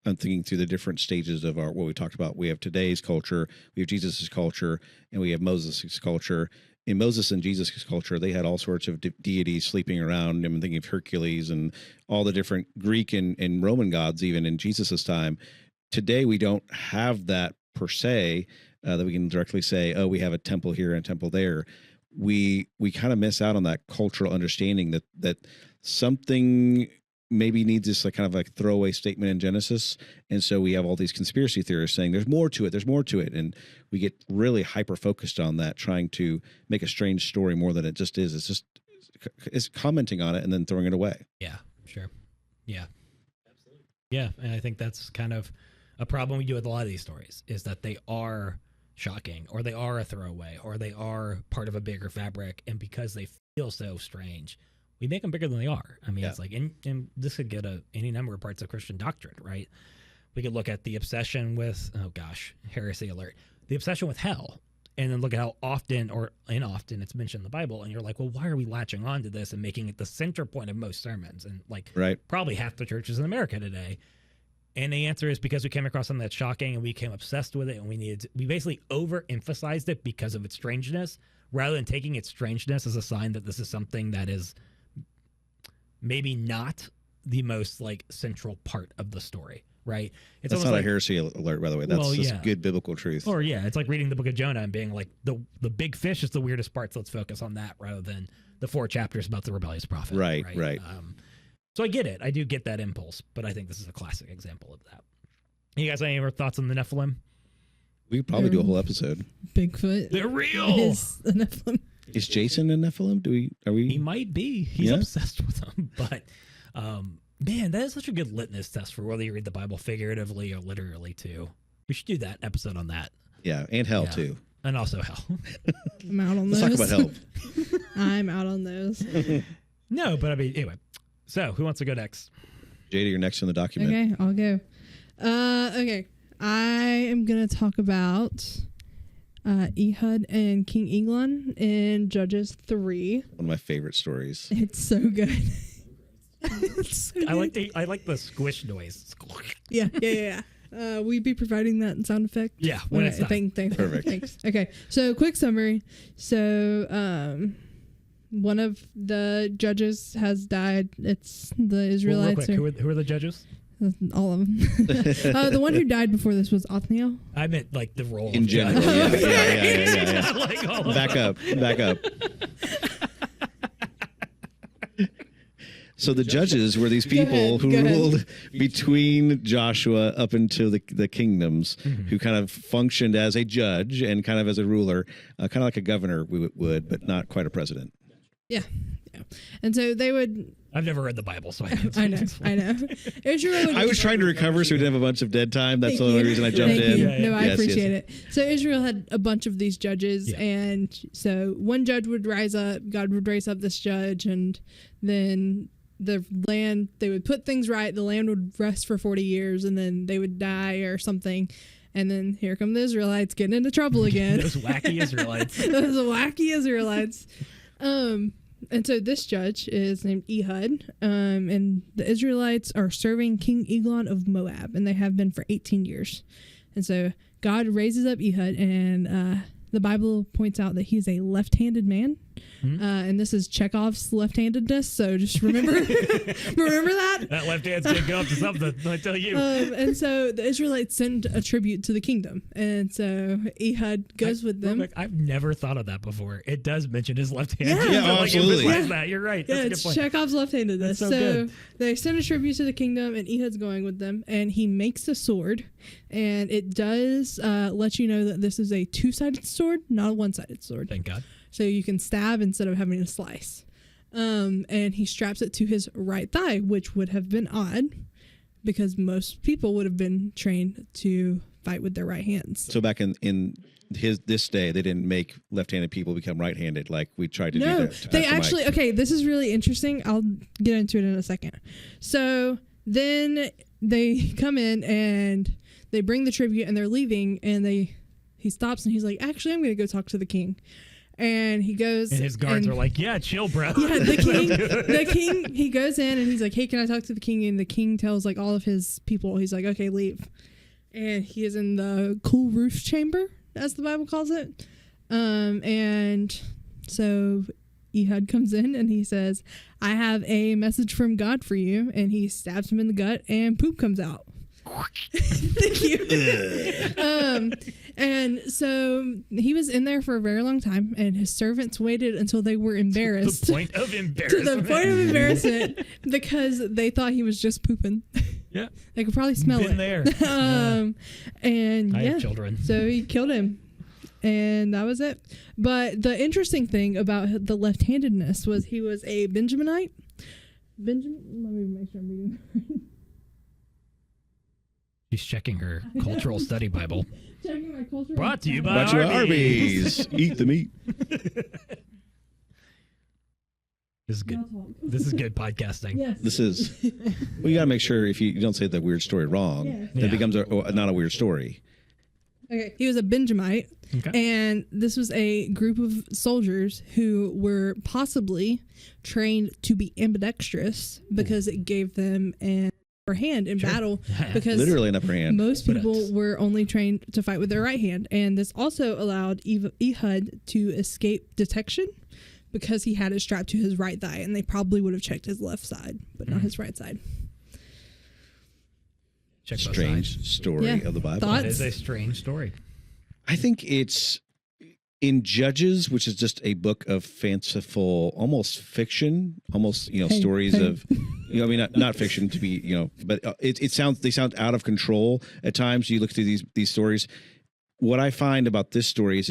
I'm thinking through the different stages of what we talked about. We have today's culture, we have Jesus's culture, and we have Moses' culture. In Moses and Jesus' culture, they had all sorts of deities sleeping around. I'm thinking of Hercules and all the different Greek and Roman gods, even in Jesus's time. Today, we don't have that per se, that we can directly say, oh, we have a temple here and a temple there. We kind of miss out on that cultural understanding that something maybe needs this like kind of like throwaway statement in Genesis. And so we have all these conspiracy theorists saying there's more to it. And we get really hyper focused on that, trying to make a strange story more than it just is. It's commenting on it and then throwing it away. Yeah, sure. Yeah, absolutely. Yeah. And I think that's kind of a problem we do with a lot of these stories is that they are shocking or they are a throwaway or they are part of a bigger fabric. And because they feel so strange, we make them bigger than they are. It's like, and this could get any number of parts of Christian doctrine, right? We could look at the obsession with, heresy alert, the obsession with hell, and then look at how often or inoften it's mentioned in the Bible. And you're like, well, why are we latching on to this and making it the center point of most sermons? And like probably half the churches in America today. And the answer is because we came across something that's shocking and we became obsessed with it. And we basically overemphasized it because of its strangeness, rather than taking its strangeness as a sign that this is something that is maybe not the most like central part of the story, right? It's not like a heresy alert, by the way. That's just good biblical truth. Or it's like reading the book of Jonah and being like the big fish is the weirdest part, so let's focus on that rather than the 4 chapters about the rebellious prophet. Right. So I get it. I do get that impulse, but I think this is a classic example of that. You guys have any more thoughts on the Nephilim? We could probably do a whole episode. Bigfoot. They're real. Is the Nephilim. Is Jason a Nephilim? He might be. He's Yeah? obsessed with them. But, man, that is such a good litmus test for whether you read the Bible figuratively or literally, too. We should do that episode on that. Yeah, and hell, Yeah. too. And also hell. I'm out on Let's those. talk about hell. I'm out on those. No, but I mean, anyway. So, who wants to go next? Jada, you're next in the document. Okay, I'll go. Okay, I am gonna talk about Ehud and King Eglon in Judges 3. One of my favorite stories. It's so good. It's so I good. like the squish noise. Yeah. We'd be providing that sound effect. Yeah, when it's done. Perfect. Thanks. Okay, so quick summary. So, one of the judges has died. It's the Well, real Israelites. quick, who are the judges? All of them. The one who died before this was Othniel. I meant like the role In of general. judge. Yeah. Like all of Back up. So the judges were these people who go ahead. ruled between Joshua up into the kingdoms, who kind of functioned as a judge and kind of as a ruler, kind of like a governor would, but not quite a president. Yeah. And so they would. I've never read the Bible, so I know. Israel would, I was trying to recover so we didn't have a bunch of dead time. That's the only reason I jumped Thank in. you. Yeah, No, I Yes, appreciate yes. it. So Israel had a bunch of these judges, Yeah. and so one judge would rise up, God would raise up this judge, and then the land, they would put things right, the land would rest for 40 years, and then they would die or something. And then here come the Israelites getting into trouble again. Those wacky Israelites. Those wacky Israelites. And so this judge is named Ehud, and the Israelites are serving King Eglon of Moab, and they have been for 18 years. And so God raises up Ehud, and the Bible points out that he's a left-handed man. And this is Chekhov's left-handedness, so just remember remember that. That left hand's gonna go up to something. I tell you. And so the Israelites send a tribute to the kingdom, and so Ehud goes with them. I've never thought of that before. It does mention his left hand. Yeah. Yeah, Like, absolutely. emphasize that. You're right. Yeah, That's a good it's point. Chekhov's left-handedness. That's so good. They send a tribute to the kingdom, and Ehud's going with them, and he makes a sword, and it does let you know that this is a two-sided sword, not a one-sided sword. Thank God. So you can stab instead of having to slice. And he straps it to his right thigh, which would have been odd because most people would have been trained to fight with their right hands. So back in this day, they didn't make left-handed people become right-handed like we tried to do. No, there they after actually, Mike. okay, this is really interesting. I'll get into it in a second. So then they come in and they bring the tribute and they're leaving, and he stops and he's like, actually, I'm going to go talk to the king. And he goes, And his guards are like, "Yeah, chill, bro." yeah, the king, he goes in and he's like, hey, can I talk to the king? And the king tells like all of his people, he's like, okay, leave. And he is in the cool roof chamber, as the Bible calls it. And so Ehud comes in and he says, I have a message from God for you. And he stabs him in the gut and poop comes out. Thank you. And so he was in there for a very long time, and his servants waited until they were embarrassed. The point of To embarrassment. the point of embarrassment, because they thought he was just pooping. Yeah. They could probably smell Been it. there. And I yeah, have children. so he killed him, and that was it. But the interesting thing about the left-handedness was he was a Benjaminite. Let me make sure I'm reading. She's checking her cultural study Bible. Checking my cultural. Brought to you by Brought you by Arby's. Arby's. Eat the meat. This is good. This is good podcasting. Yes. This is. Well, you got to make sure if you don't say the weird story wrong, Yeah. then Yeah. it becomes not a weird story. Okay, he was a Benjamite, Okay. and this was a group of soldiers who were possibly trained to be ambidextrous because it gave them an upper hand in battle. Because Literally an upper hand. most But people it's- were only trained to fight with their right hand, and this also allowed Ehud to escape detection because he had it strapped to his right thigh, and they probably would have checked his left side, but not his right side. Check both Strange sides. story Yeah. of the Bible. Thoughts? That is a strange story. I think it's in Judges, which is just a book of fanciful, almost fiction, almost stories of, I mean, not fiction to be, but they sound out of control at times. You look through these stories. What I find about this story is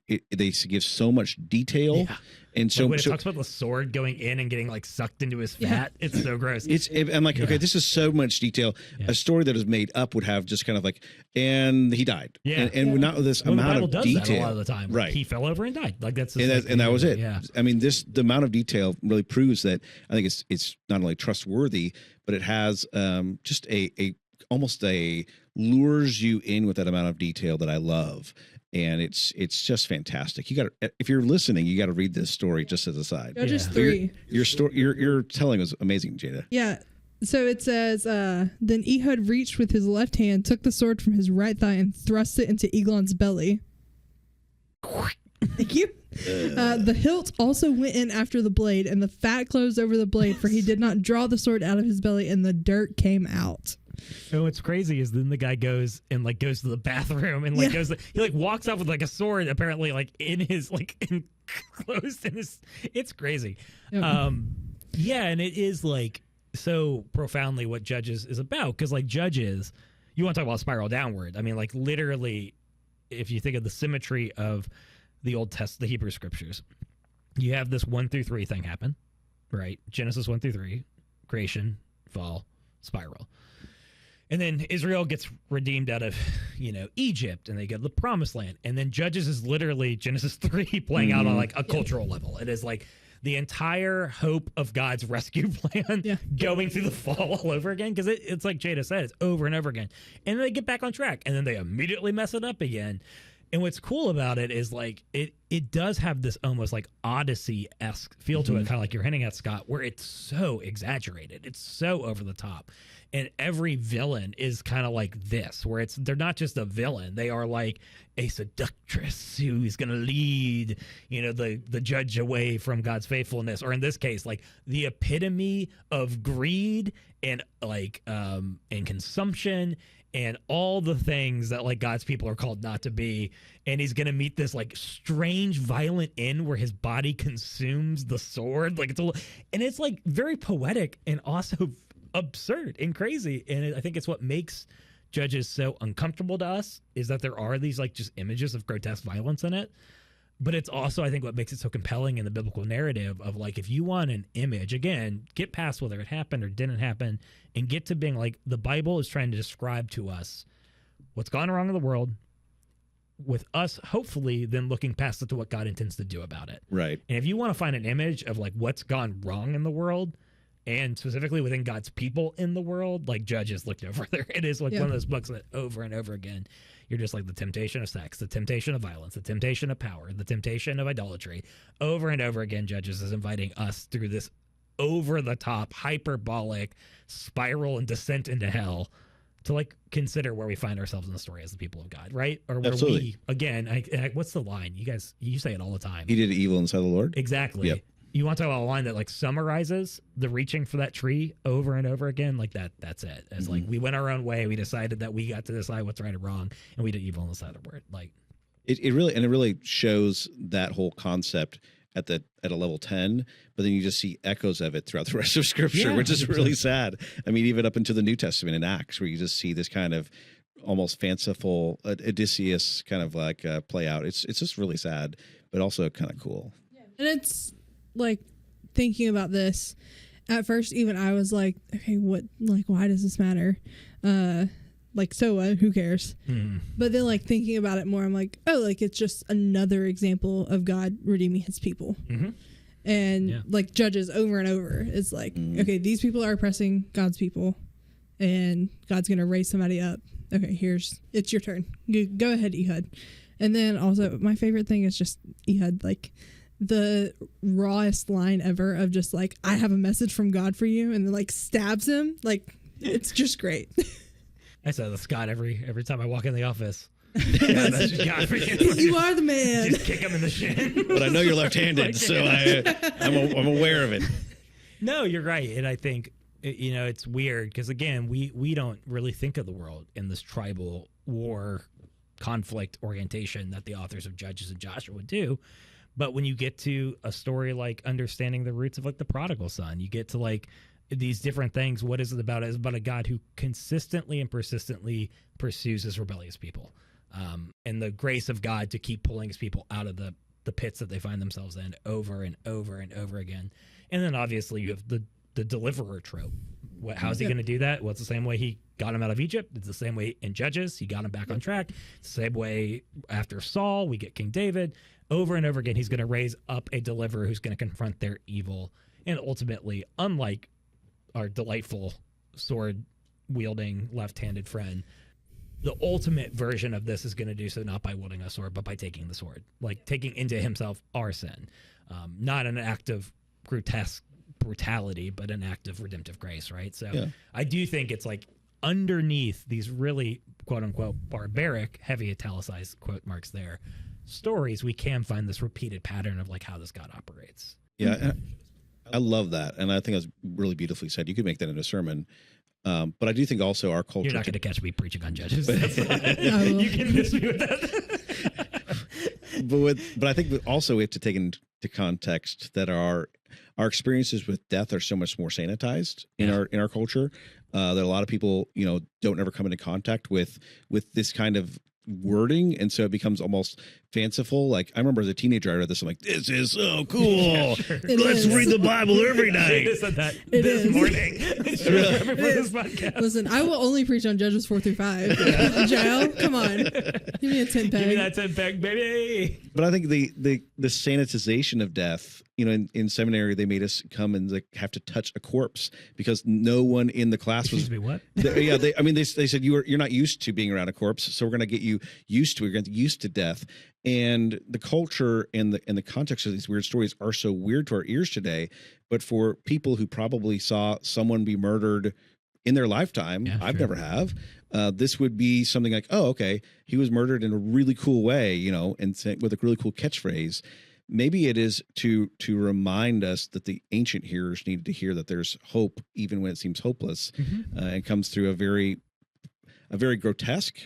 they give so much detail. Yeah. And so when it talks about the sword going in and getting like sucked into his fat, it's so gross. I'm like, okay, this is so much detail. Yeah. A story that is made up would have just kind of like, and he died. Yeah. And not with this amount of detail. That a lot of the time. Right. He fell over and died. Like that's and that was it. Yeah. I mean, the amount of detail really proves that I think it's not only trustworthy, but it has just almost lures you in with that amount of detail that I love. And it's just fantastic. If you're listening, you got to read this story just as a side. Judges 3. Your telling was amazing, Jadah. Yeah. So it says, then Ehud reached with his left hand, took the sword from his right thigh, and thrust it into Eglon's belly. Thank you. The hilt also went in after the blade, and the fat closed over the blade, for he did not draw the sword out of his belly, and the dirt came out. And what's crazy is then the guy goes to the bathroom and he walks off with like a sword apparently like in his enclosed in his. It's crazy. Yep. And it is like so profoundly what Judges is about, because like Judges, you want to talk about spiral downward. I mean, like literally, if you think of the symmetry of the Old Testament, the Hebrew scriptures, you have this 1-3 thing happen, right? Genesis 1-3, creation, fall, spiral. And then Israel gets redeemed out of, Egypt, and they go to the promised land. And then Judges is literally Genesis 3 playing out on like a cultural level. It is like the entire hope of God's rescue plan going through the fall all over again. Because it's like Jadah said, it's over and over again. And then they get back on track, and then they immediately mess it up again. And what's cool about it is like it does have this almost like Odyssey-esque feel to it, kind of like you're hinting at, Scott, where it's so exaggerated. It's so over the top. And every villain is kind of like this, where they're not just a villain. They are like a seductress who is going to lead, the judge away from God's faithfulness. Or in this case, like the epitome of greed and like and consumption and all the things that like God's people are called not to be. And he's going to meet this like strange violent end where his body consumes the sword. Like it's like very poetic and also absurd and crazy. And I think it's what makes Judges so uncomfortable to us, is that there are these like just images of grotesque violence in it. But it's also, I think, what makes it so compelling in the biblical narrative of like, if you want an image, again, get past whether it happened or didn't happen and get to being like, the Bible is trying to describe to us what's gone wrong in the world, with us hopefully then looking past it to what God intends to do about it. Right. And if you want to find an image of like what's gone wrong in the world, and specifically within God's people in the world, like Judges looked over there. It is like one of those books that over and over again, you're just like the temptation of sex, the temptation of violence, the temptation of power, the temptation of idolatry. Over and over again, Judges is inviting us through this over-the-top, hyperbolic spiral and descent into hell to like consider where we find ourselves in the story as the people of God, right? Or where we, again, what's the line? You say it all the time. He did evil in the sight of the Lord? Exactly. Yep. You want to talk about a line that like summarizes the reaching for that tree over and over again, like that's it. As like we went our own way, we decided that we got to decide what's right or wrong, and we did evil on the side of the word. Like it really shows that whole concept at a level 10, but then you just see echoes of it throughout the rest of Scripture, which is really sad. I mean, even up into the New Testament in Acts, where you just see this kind of almost fanciful Odysseus kind of like play out. It's just really sad, but also kind of cool. And it's like thinking about this at first, even I was like, okay, what, like, why does this matter? Like, so what? Who cares? But then like thinking about it more, I'm like, oh, like it's just another example of God redeeming his people. And like Judges over and over, it's like, okay, these people are oppressing God's people and God's going to raise somebody up. Okay, it's your turn. Go ahead, Ehud. And then also my favorite thing is just Ehud, like the rawest line ever of just like, I have a message from God for you, and then like stabs him. Like, it's just great. I say to Scott every time I walk in the office. Yeah, that's just God for you. You are the man. Just kick him in the shin. But I know you're left-handed, so I'm aware of it. No, you're right. And I think, it's weird because, again, we don't really think of the world in this tribal war conflict orientation that the authors of Judges and Joshua do. But when you get to a story like understanding the roots of like the prodigal son, you get to like these different things. What is it about? It's about a God who consistently and persistently pursues his rebellious people, and the grace of God to keep pulling his people out of the pits that they find themselves in over and over and over again. And then obviously you have the deliverer trope. How's he going to do that? Well, it's the same way he got him out of Egypt. It's the same way in Judges. He got him back on track. It's the same way after Saul, we get King David. Over and over again, he's going to raise up a deliverer who's going to confront their evil. And ultimately, unlike our delightful sword-wielding left-handed friend, the ultimate version of this is going to do so not by wielding a sword, but by taking the sword. Like taking into himself our sin. Not an act of grotesque brutality, but an act of redemptive grace, right? So I do think it's like underneath these really quote-unquote barbaric, heavy italicized quote marks there, stories, we can find this repeated pattern of like how this God operates. Yeah, and I love that, and I think that's really beautifully said. You could make that into a sermon, but I do think also our culture. You're not going to catch me preaching on Judges. You can miss me with that. but I think also we have to take into context that our experiences with death are so much more sanitized in our culture. That a lot of people don't ever come into contact with this kind of wording, and so it becomes almost fanciful. Like I remember as a teenager I read this, I'm like, this is so cool. Let's read the Bible every night. I said that this morning. Before this podcast. Listen, I will only preach on Judges 4-5. Jail, come on, give me a 10 peg. Give me that 10 peg, baby. But I think the sanitization of death, in seminary they made us come and like have to touch a corpse because no one in the class was. Excuse me, what? They said you're not used to being around a corpse, so we're going to get you used to it. We're going to get used to death. And the culture and the context of these weird stories are so weird to our ears today. But for people who probably saw someone be murdered in their lifetime, I've never have. This would be something like, oh, okay, he was murdered in a really cool way, and with a really cool catchphrase. Maybe it is to remind us that the ancient hearers needed to hear that there's hope even when it seems hopeless, and comes through a very grotesque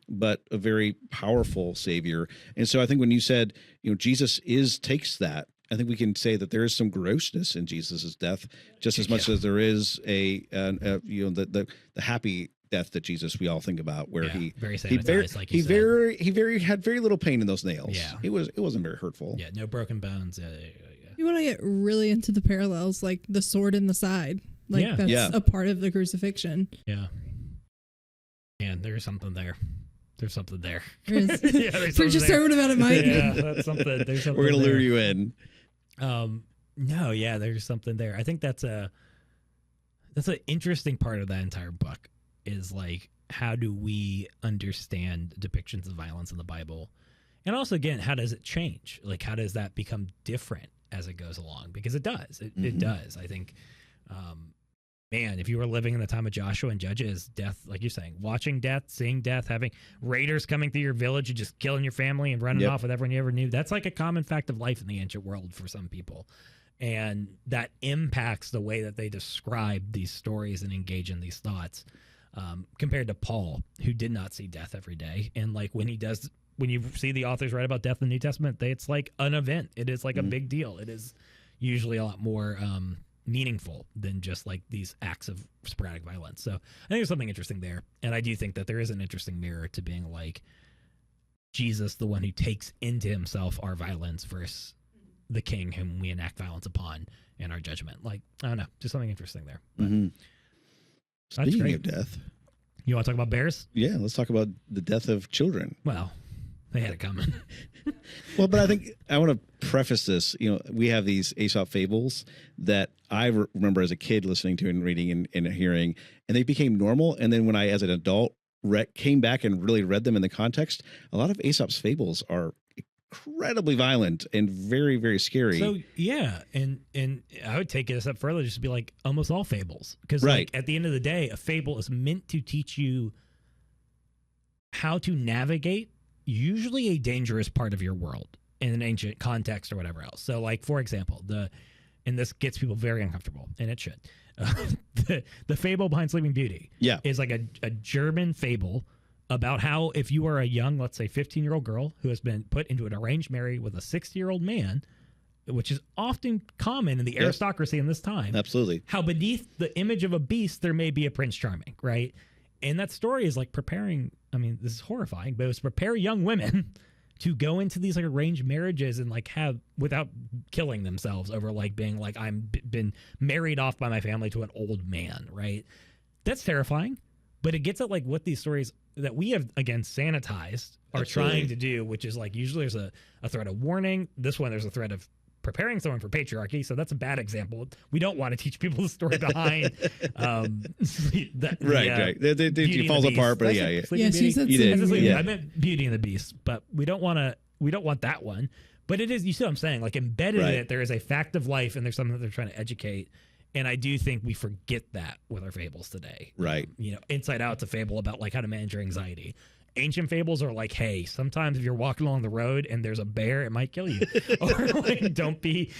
but a very powerful Savior. And so I think when you said, Jesus takes that, I think we can say that there is some grossness in Jesus's death, just as much as there is the happy death that Jesus we all think about, where he very sanitized, he had very little pain in those nails. Yeah, it wasn't very hurtful. Yeah, no broken bones. You want to get really into the parallels, like the sword in the side, that's a part of the crucifixion. Yeah, and there's something there. There's something there. There is. Preach a sermon about it, Mike. Yeah, that's something. There's something. We're gonna lure you in. No, yeah, there's something there. I think that's an interesting part of that entire book. Is like, how do we understand depictions of violence in the Bible? And also, again, how does it change? Like, how does that become different as it goes along? Because it does. It does. I think, man, if you were living in the time of Joshua and Judges, death, like you're saying, watching death, seeing death, having raiders coming through your village and just killing your family and running off with everyone you ever knew, that's like a common fact of life in the ancient world for some people. And that impacts the way that they describe these stories and engage in these thoughts. Compared to Paul, who did not see death every day. And like when you see the authors write about death in the New Testament, it's like an event. It is like a big deal. It is usually a lot more meaningful than just like these acts of sporadic violence. So I think there's something interesting there. And I do think that there is an interesting mirror to being like Jesus, the one who takes into himself our violence, versus the king whom we enact violence upon in our judgment. Like, I don't know, just something interesting there. But, Speaking of death, you want to talk about bears? Yeah, let's talk about the death of children. Well, they had it coming. Well, but I think I want to preface this. We have these Aesop fables that I remember as a kid listening to and reading and hearing, and they became normal. And then when I, as an adult, came back and really read them in the context, a lot of Aesop's fables are incredibly violent and very, very scary. So yeah, and I would take it a step further, just to be like almost all fables, because like at the end of the day, a fable is meant to teach you how to navigate usually a dangerous part of your world in an ancient context or whatever else. So like, for example, and this gets people very uncomfortable, and it should. The fable behind Sleeping Beauty is like a German fable about how if you are a young, let's say 15-year-old girl who has been put into an arranged marriage with a 60-year-old man, which is often common in the aristocracy in this time. Absolutely. How beneath the image of a beast, there may be a Prince Charming, right? And that story is like preparing, I mean, this is horrifying, but it was prepare young women to go into these like arranged marriages and like have, without killing themselves over like being like, been married off by my family to an old man, right? That's terrifying, but it gets at like what these stories that we have, again, sanitized are trying to do, which is like usually there's a threat of warning. This one, there's a threat of preparing someone for patriarchy, so that's a bad example. We don't want to teach people the story behind right. It falls apart, but yeah. Yes, you said I meant Beauty and the Beast, but we don't want that one. But it is, you see what I'm saying? Like embedded in it, there is a fact of life, and there's something that they're trying to educate. And I do think we forget that with our fables today. Right. You know, Inside Out's a fable about like how to manage your anxiety. Ancient fables are like, hey, sometimes if you're walking along the road and there's a bear, it might kill you. Or like, don't be,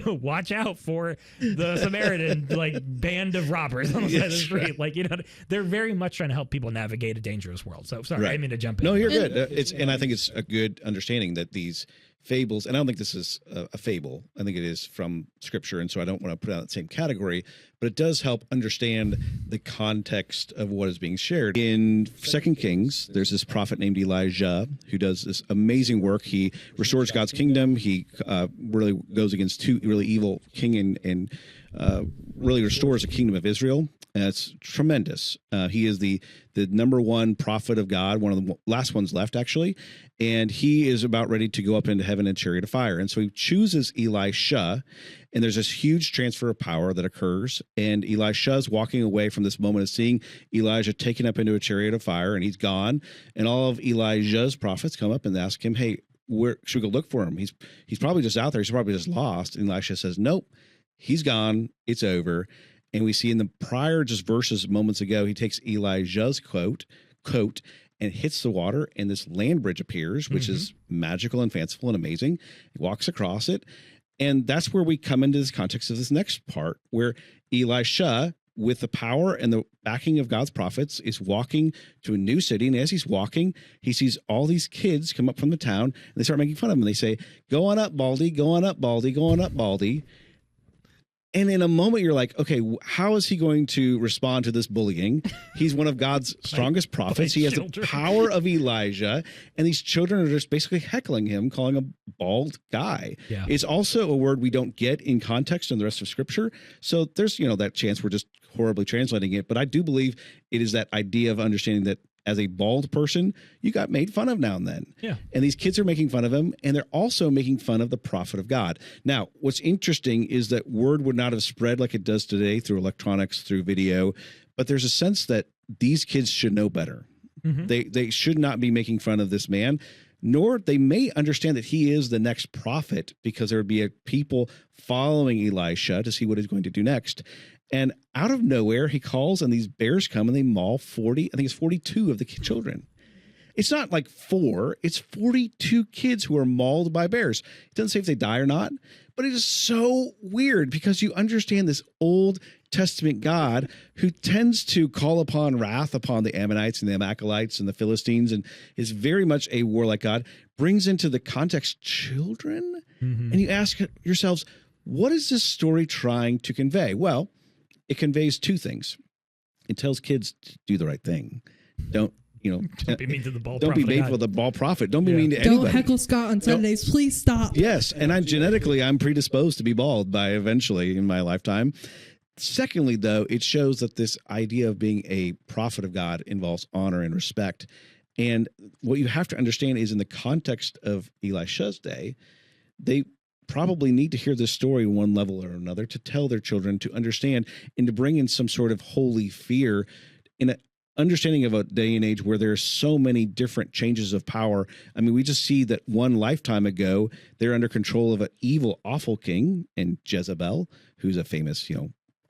watch out for the Samaritan like band of robbers on the side of the street. Right. Like, they're very much trying to help people navigate a dangerous world. So sorry, I didn't mean to jump in. No, you're good. And I think it's a good understanding that these fables, and I don't think this is a fable. I think it is from Scripture, and so I don't want to put it in that same category, but it does help understand the context of what is being shared. In 2 Kings, there's this prophet named Elijah who does this amazing work. He restores God's kingdom. He really goes against two really evil king and really restores the kingdom of Israel. And it's tremendous. He is the number one prophet of God, one of the last ones left, actually. And he is about ready to go up into heaven in a chariot of fire. And so he chooses Elisha, and there's this huge transfer of power that occurs. And Elisha's walking away from this moment of seeing Elijah taken up into a chariot of fire, and he's gone. And all of Elijah's prophets come up and ask him, hey, where should we go look for him? He's probably just out there. He's probably just lost. And Elisha says, nope, he's gone. It's over. And we see in the prior just verses moments ago, he takes Elijah's coat and hits the water, and this land bridge appears, which is magical and fanciful and amazing. He walks across it. And that's where we come into this context of this next part, where Elisha, with the power and the backing of God's prophets, is walking to a new city. And as he's walking, he sees all these kids come up from the town, and they start making fun of him. And they say, go on up, Baldy, go on up, Baldy, go on up, Baldy. And in a moment, you're like, okay, how is he going to respond to this bullying? He's one of God's strongest prophets. He has the power of Elijah. And these children are just basically heckling him, calling him a bald guy. Yeah. It's also a word we don't get in context in the rest of Scripture. So there's, that chance we're just horribly translating it. But I do believe it is that idea of understanding that as a bald person, you got made fun of now and then. Yeah. And these kids are making fun of him, and they're also making fun of the prophet of God. Now, what's interesting is that word would not have spread like it does today through electronics, through video, but there's a sense that these kids should know better. They should not be making fun of this man, nor they may understand that he is the next prophet, because there would be a people following Elisha to see what he's going to do next. And out of nowhere, he calls, and these bears come and they maul 42 of the children. It's not like 4, it's 42 kids who are mauled by bears. It doesn't say if they die or not, but it is so weird because you understand this Old Testament God who tends to call upon wrath upon the Ammonites and the Amalekites and the Philistines, and is very much a warlike God, brings into the context children. And you ask yourselves, what is this story trying to convey? Well, it conveys two things. It tells kids to do the right thing. Don't be mean to the ball prophet. Don't be mean to the ball prophet. Don't be mean to anybody. Don't heckle Scott on Sundays. Please stop. Yes, and I'm predisposed to be bald by eventually in my lifetime. Secondly, though, it shows that this idea of being a prophet of God involves honor and respect. And what you have to understand is in the context of Elisha's day, they probably need to hear this story one level or another to tell their children, to understand, and to bring in some sort of holy fear in an understanding of a day and age where there's so many different changes of power. I mean, we just see that one lifetime ago, they're under control of an evil, awful king and Jezebel, who's a famous,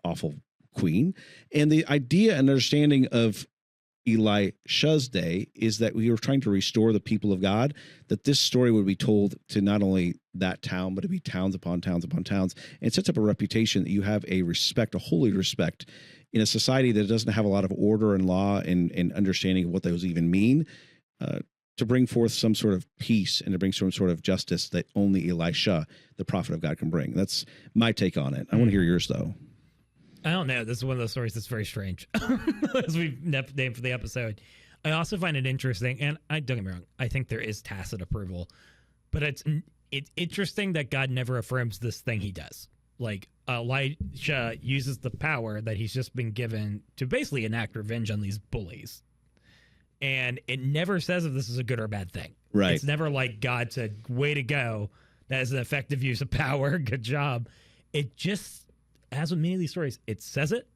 awful queen. And the idea and understanding of Elisha's day is that we were trying to restore the people of God, that this story would be told to not only that town, but to be towns upon towns upon towns, and sets up a reputation that you have a respect, a holy respect in a society that doesn't have a lot of order and law and understanding of what those even mean, to bring forth some sort of peace and to bring some sort of justice that only Elisha, the prophet of God, can bring. That's my take on it. I want to hear yours, though. I don't know. This is one of those stories that's very strange, as we've named for the episode. I also find it interesting, and I don't get me wrong, I think there is tacit approval, but it's interesting that God never affirms this thing he does. Like, Elisha uses the power that he's just been given to basically enact revenge on these bullies. And it never says if this is a good or bad thing. Right. It's never like God said, way to go. That is an effective use of power. Good job. It just, as with many of these stories, it says it.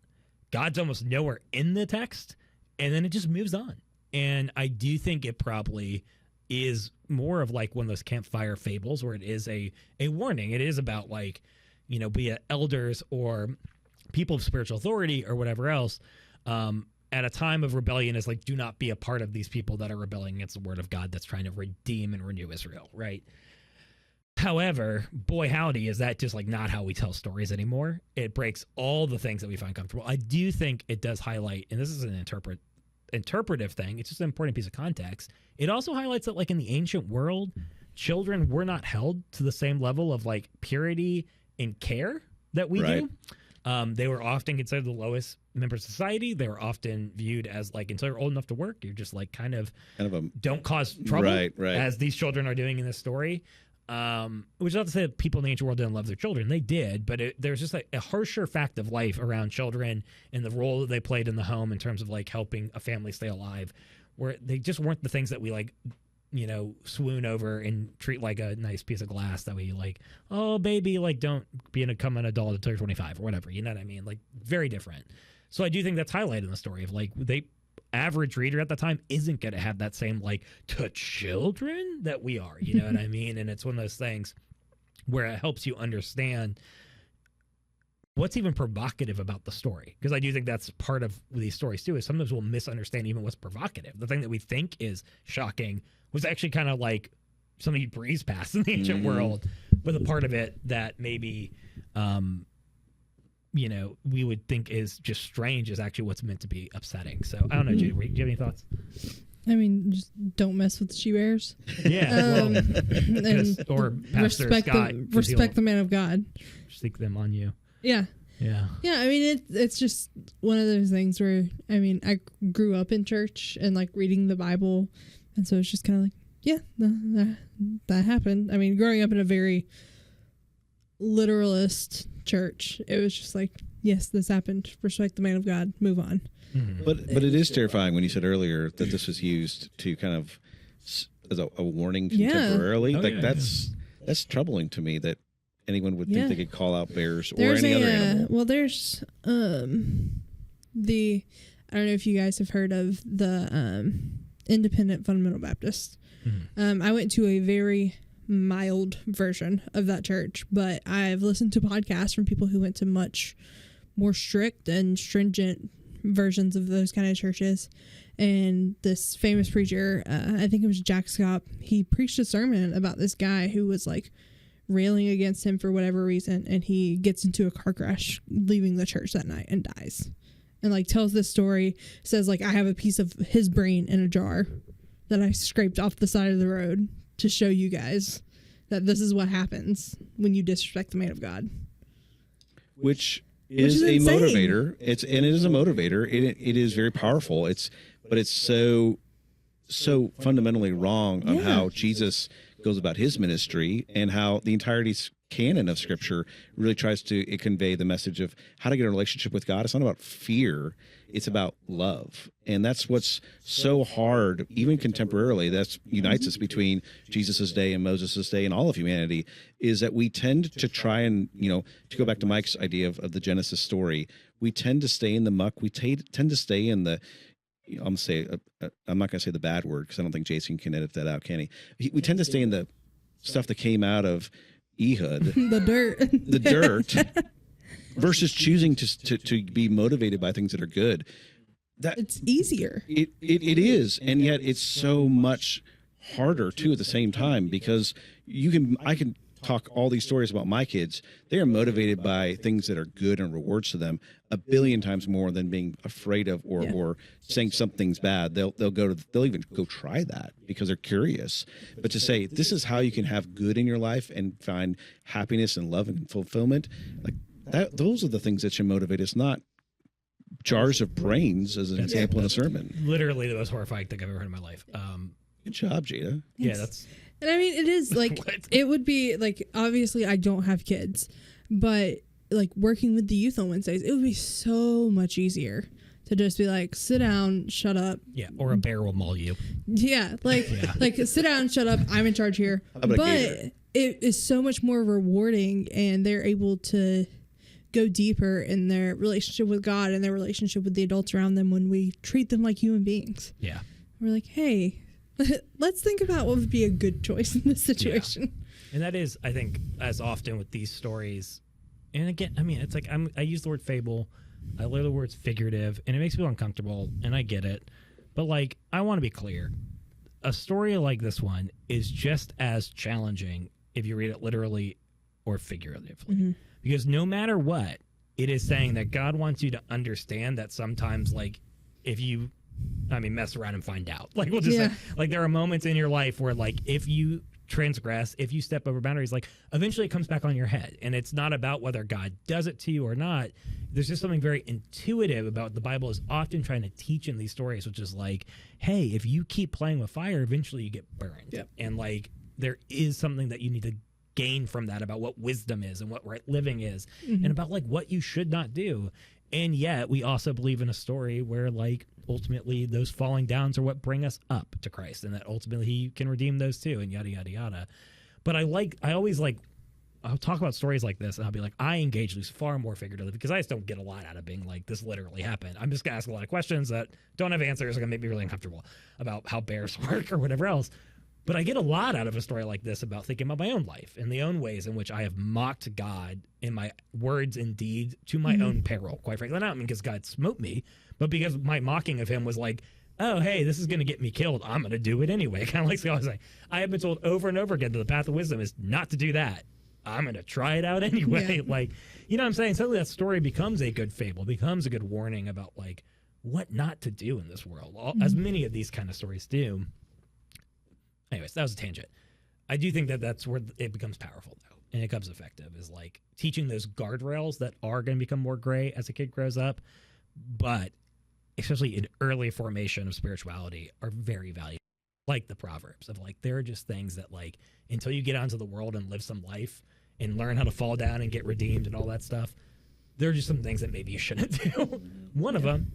God's almost nowhere in the text. And then it just moves on. And I do think it probably is more of like one of those campfire fables where it is a warning. It is about like, be it elders or people of spiritual authority or whatever else, at a time of rebellion is like, do not be a part of these people that are rebelling against the word of God that's trying to redeem and renew Israel, right? However, boy howdy, is that just like not how we tell stories anymore. It breaks all the things that we find comfortable. I do think it does highlight, and this is an interpretive thing, it's just an important piece of context. It also highlights that like in the ancient world, children were not held to the same level of like purity and care that we do. They were often considered the lowest members of society. They were often viewed as like, until you're old enough to work, you're just like kind of don't cause trouble, right. as these children are doing in this story. Which is not to say that people in the ancient world didn't love their children. They did, but there's just a harsher fact of life around children and the role that they played in the home in terms of like helping a family stay alive, where they just weren't the things that we like, swoon over and treat like a nice piece of glass that we like, oh baby, like don't become an adult until you're 25 or whatever. You know what I mean? Like very different. So I do think that's highlighted in the story of like average reader at the time isn't going to have that same like to children that we are, you know what I mean? And it's one of those things where it helps you understand what's even provocative about the story. Because I do think that's part of these stories too, is sometimes we'll misunderstand even what's provocative. The thing that we think is shocking was actually kind of like something you breeze past in the ancient world, but a part of it that maybe we would think is just strange is actually what's meant to be upsetting. So I don't know, Jadah, do you have any thoughts? I mean, just don't mess with she bears. Yeah, or Pastor respect the man of God. Seek them on you. Yeah. Yeah. Yeah, I mean, it's just one of those things where, I mean, I grew up in church and like reading the Bible, and so it's just kind of like, yeah, that happened. I mean, growing up in a very literalist church, it was just like, yes, this happened. Respect the man of God. Move on. Mm-hmm. But it is terrifying when you said earlier that this was used to kind of as a warning temporarily. That's troubling to me that anyone would think they could call out bears or any other animal. Well, there's I don't know if you guys have heard of the Independent Fundamental Baptist. Mm-hmm. I went to a very mild version of that church, but I've listened to podcasts from people who went to much more strict and stringent versions of those kind of churches. And this famous preacher, I think it was Jack Scott, he preached a sermon about this guy who was like railing against him for whatever reason, and he gets into a car crash leaving the church that night and dies. And like tells this story, says like, I have a piece of his brain in a jar that I scraped off the side of the road to show you guys that this is what happens when you disrespect the man of God. Which is a motivator. It is a motivator. It is very powerful. But it's so fundamentally wrong on how Jesus goes about his ministry and how the entirety canon of Scripture really tries to convey the message of how to get a relationship with God. It's not about fear. It's about love. And that's what's so hard, even contemporarily, that unites us between Jesus' day and Moses' day and all of humanity, is that we tend to try and, to go back to Mike's idea of the Genesis story, we tend to stay in the muck. We tend to stay in the, I'm not going to say the bad word because I don't think Jason can edit that out, can he? We tend to stay in the stuff that came out of Ehud. The dirt. Versus choosing to be motivated by things that are good. It's easier. It is, and yet it's so much harder too at the same time, because I can talk all these stories about my kids, they are motivated by things that are good and rewards to them a billion times more than being afraid of or saying something's bad. They'll even go try that because they're curious. But to say this is how you can have good in your life and find happiness and love and fulfillment, like that, those are the things that should motivate us, not jars of brains as an example in a sermon. Literally the most horrifying thing I've ever heard in my life. Good job, Jadah. Yeah, that's. And I mean, it is like, it would be like, obviously I don't have kids, but like working with the youth on Wednesdays, it would be so much easier to just be like, sit down, shut up. Yeah, or a bear will maul you. Yeah, like sit down, shut up, I'm in charge here. But it is so much more rewarding, and they're able to go deeper in their relationship with God and their relationship with the adults around them when we treat them like human beings. Yeah. We're like, hey, let's think about what would be a good choice in this situation. Yeah. And that is, I think, as often with these stories. And again, I mean, it's like I use the word fable. I love the words figurative, and it makes me feel uncomfortable, and I get it. But, like, I want to be clear. A story like this one is just as challenging if you read it literally or figuratively. Mm-hmm. Because no matter what, it is saying that God wants you to understand that sometimes, like, if you, mess around and find out. Like, we'll just say, like, there are moments in your life where, like, if you transgress, if you step over boundaries, like, eventually it comes back on your head. And it's not about whether God does it to you or not. There's just something very intuitive about what the Bible is often trying to teach in these stories, which is like, hey, if you keep playing with fire, eventually you get burned. Yep. And, like, there is something that you need to gain from that about what wisdom is and what right living is, and about, like, what you should not do. And yet we also believe in a story where, like, ultimately those falling downs are what bring us up to Christ, and that ultimately he can redeem those too, and yada yada yada. But I'll talk about stories like this, and I'll be like, I engage these far more figuratively because I just don't get a lot out of being like, this literally happened. I'm just gonna ask a lot of questions that don't have answers, are gonna make me really uncomfortable about how bears work or whatever else. But I get a lot out of a story like this about thinking about my own life and the own ways in which I have mocked God in my words and deeds to my own peril, quite frankly. Not because God smote me, but because my mocking of him was like, oh, hey, this is going to get me killed. I'm going to do it anyway. Kind of like Scott was saying. I have been told over and over again that the path of wisdom is not to do that. I'm going to try it out anyway. Yeah. Like, you know what I'm saying? Suddenly that story becomes a good fable, becomes a good warning about, like, what not to do in this world, as many of these kind of stories do. Anyways, that was a tangent. I do think that that's where it becomes powerful, though, and it becomes effective, is like teaching those guardrails that are going to become more gray as a kid grows up, but especially in early formation of spirituality are very valuable. Like the Proverbs of, like, there are just things that, like, until you get out into the world and live some life and learn how to fall down and get redeemed and all that stuff, there are just some things that maybe you shouldn't do. One of them,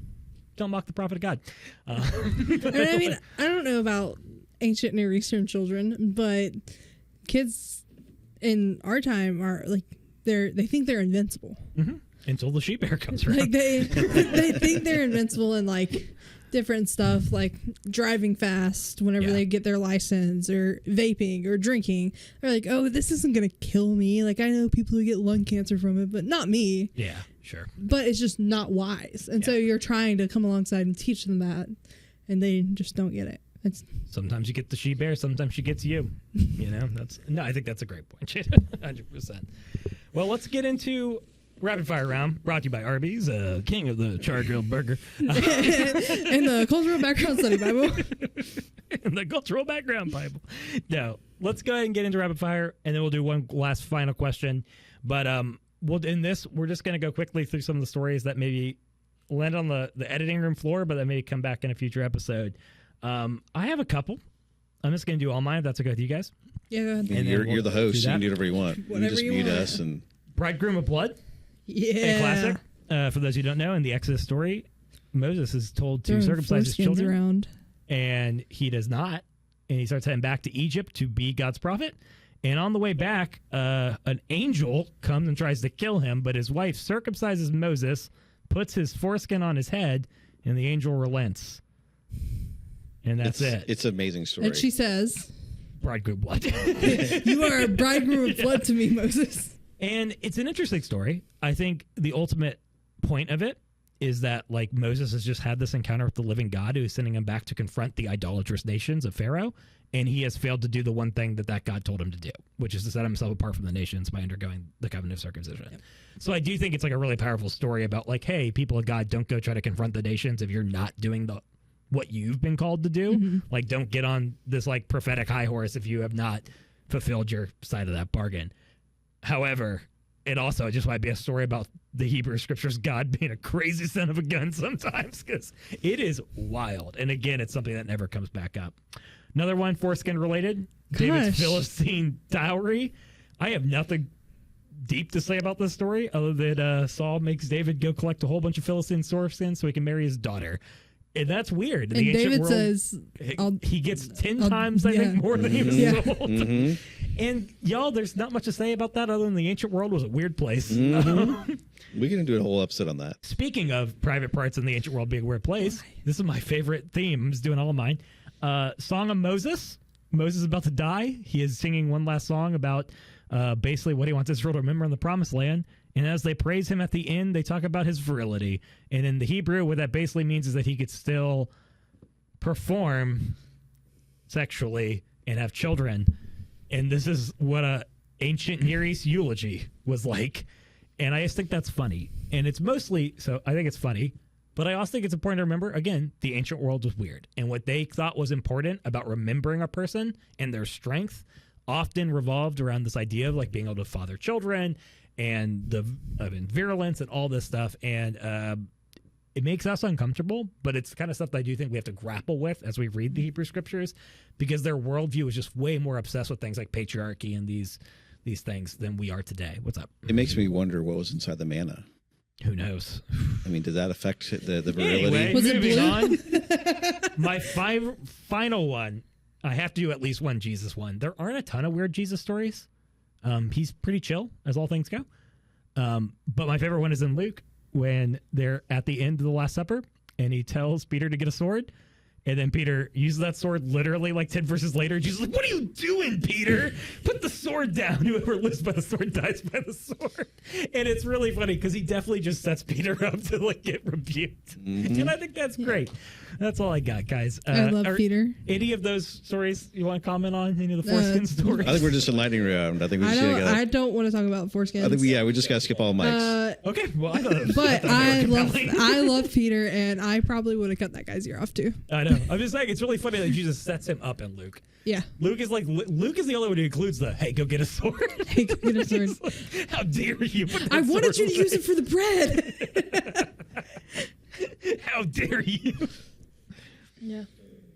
don't mock the prophet of God. I mean, I don't know about ancient Near Eastern children, but kids in our time are like, they think they're invincible until the sheep bear comes around. Like they think they're invincible in, like, different stuff, like driving fast whenever they get their license, or vaping or drinking. They're like, oh, this isn't gonna kill me. Like, I know people who get lung cancer from it, but not me. Yeah, sure. But it's just not wise, and so you're trying to come alongside and teach them that, and they just don't get it. Sometimes you get the she bear, sometimes she gets you. You know, I think that's a great point, 100%. Well, let's get into rapid fire round, brought to you by Arby's, king of the char-grilled burger. And the cultural background study Bible. And the cultural background Bible. No, let's go ahead and get into rapid fire, and then we'll do one last final question. But we're just going to go quickly through some of the stories that maybe land on the editing room floor, but that may come back in a future episode. I have a couple. I'm just going to do all mine, if that's okay with you guys. Yeah, go ahead. And you're the host. You can do whatever you want. You just mute us. And Bridegroom of Blood. Yeah. A classic. For those who don't know, in the Exodus story, Moses is told to circumcise his children. Around. And he does not. And he starts heading back to Egypt to be God's prophet. And on the way back, an angel comes and tries to kill him, but his wife circumcises Moses, puts his foreskin on his head, and the angel relents. And that's it. It's an amazing story. And she says, bridegroom blood. You are a bridegroom of blood to me, Moses. And it's an interesting story. I think the ultimate point of it is that, like, Moses has just had this encounter with the living God who is sending him back to confront the idolatrous nations of Pharaoh. and he has failed to do the one thing that God told him to do, which is to set himself apart from the nations by undergoing the covenant of circumcision. Yep. So I do think it's like a really powerful story about like, hey, people of God, don't go try to confront the nations if you're not doing what you've been called to do. Mm-hmm. Like, don't get on this like prophetic high horse if you have not fulfilled your side of that bargain. However, it also just might be a story about the Hebrew scriptures, God being a crazy son of a gun sometimes, because it is wild. And again, it's something that never comes back up. Another one, foreskin related, David's Philistine dowry. I have nothing deep to say about this story other than Saul makes David go collect a whole bunch of Philistine foreskins so he can marry his daughter. And that's weird. In and the David world, says, he gets 10 times, I think, more than he was sold. Mm-hmm. And y'all, there's not much to say about that other than the ancient world was a weird place. Mm-hmm. We're going to do a whole episode on that. Speaking of private parts in the ancient world being a weird place, this is my favorite theme. I'm just doing all of mine. Song of Moses. Moses is about to die. He is singing one last song about basically what he wants Israel to remember in the Promised Land. And as they praise him at the end, they talk about his virility. And in the Hebrew, what that basically means is that he could still perform sexually and have children. And this is what a ancient Near East eulogy was like. And I just think that's funny. And it's mostly, so I think it's funny. But I also think it's important to remember, again, the ancient world was weird. And what they thought was important about remembering a person and their strength often revolved around this idea of like being able to father children and the virulence and all this stuff. And it makes us uncomfortable, but it's the kind of stuff that I do think we have to grapple with as we read the Hebrew scriptures, because their worldview is just way more obsessed with things like patriarchy and these things than we are today. What's up? It makes me wonder what was inside the manna. Who knows? I mean, did that affect the virility? Anyway, was it moving blue? on. My final one, I have to do at least one Jesus one. There aren't a ton of weird Jesus stories. He's pretty chill, as all things go. But my favorite one is in Luke, when they're at the end of the Last Supper, and he tells Peter to get a sword. And then Peter uses that sword literally like 10 verses later. Jesus is like, what are you doing, Peter? Put the sword down. Whoever lives by the sword dies by the sword. And it's really funny because he definitely just sets Peter up to like get rebuked. Mm-hmm. And I think that's great. That's all I got, guys. I love Peter. Any of those stories you want to comment on? Any of the foreskin stories? I think we're just in lightning round. I think we I don't want to talk about foreskins. I think we just got to skip all mics. Okay. Well, I thought it was, but I love Peter, and I probably would have cut that guy's ear off too. I know. I'm just saying, it's really funny that Jesus sets him up in Luke. Yeah. Luke is the only one who includes the, hey, go get a sword. Hey, go get a sword. Like, how dare you? I wanted you to use it for the bread. How dare you? Yeah.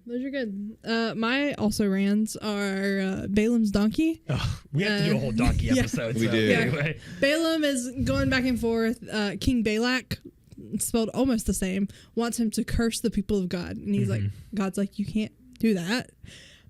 Those are good. My also rans are Balaam's donkey. Oh, we have to do a whole donkey episode. We do. Yeah. Anyway. Balaam is going back and forth. King Balak, spelled almost the same, wants him to curse the people of God. And he's like, God's like, you can't do that.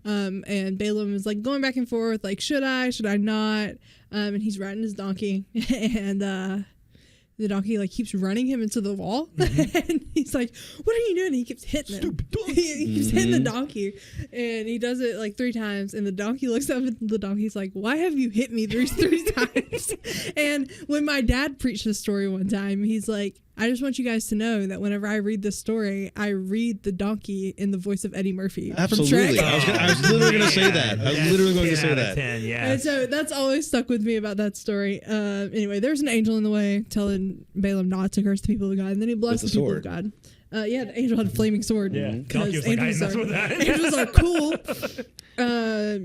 And Balaam is like going back and forth, like, should I not? And he's riding his donkey, and the donkey like keeps running him into the wall, and he's like, "What are you doing?" And he keeps hitting him. Stupid donkey. He keeps hitting the donkey, and he does it like 3 times. And the donkey looks up, and the donkey's like, "Why have you hit me three times?" And when my dad preached this story one time, he's like, I just want you guys to know that whenever I read this story, I read the donkey in the voice of Eddie Murphy. Absolutely. From Shrek. I was literally going to say that. I was literally going to say that. 10, yes. And so that's always stuck with me about that story. Anyway, there's an angel in the way telling Balaam not to curse the people of God, and then he blessed the people of God. Yeah, the angel had a flaming sword. Yeah, donkey was like, I ain't messing with that. Angels are cool.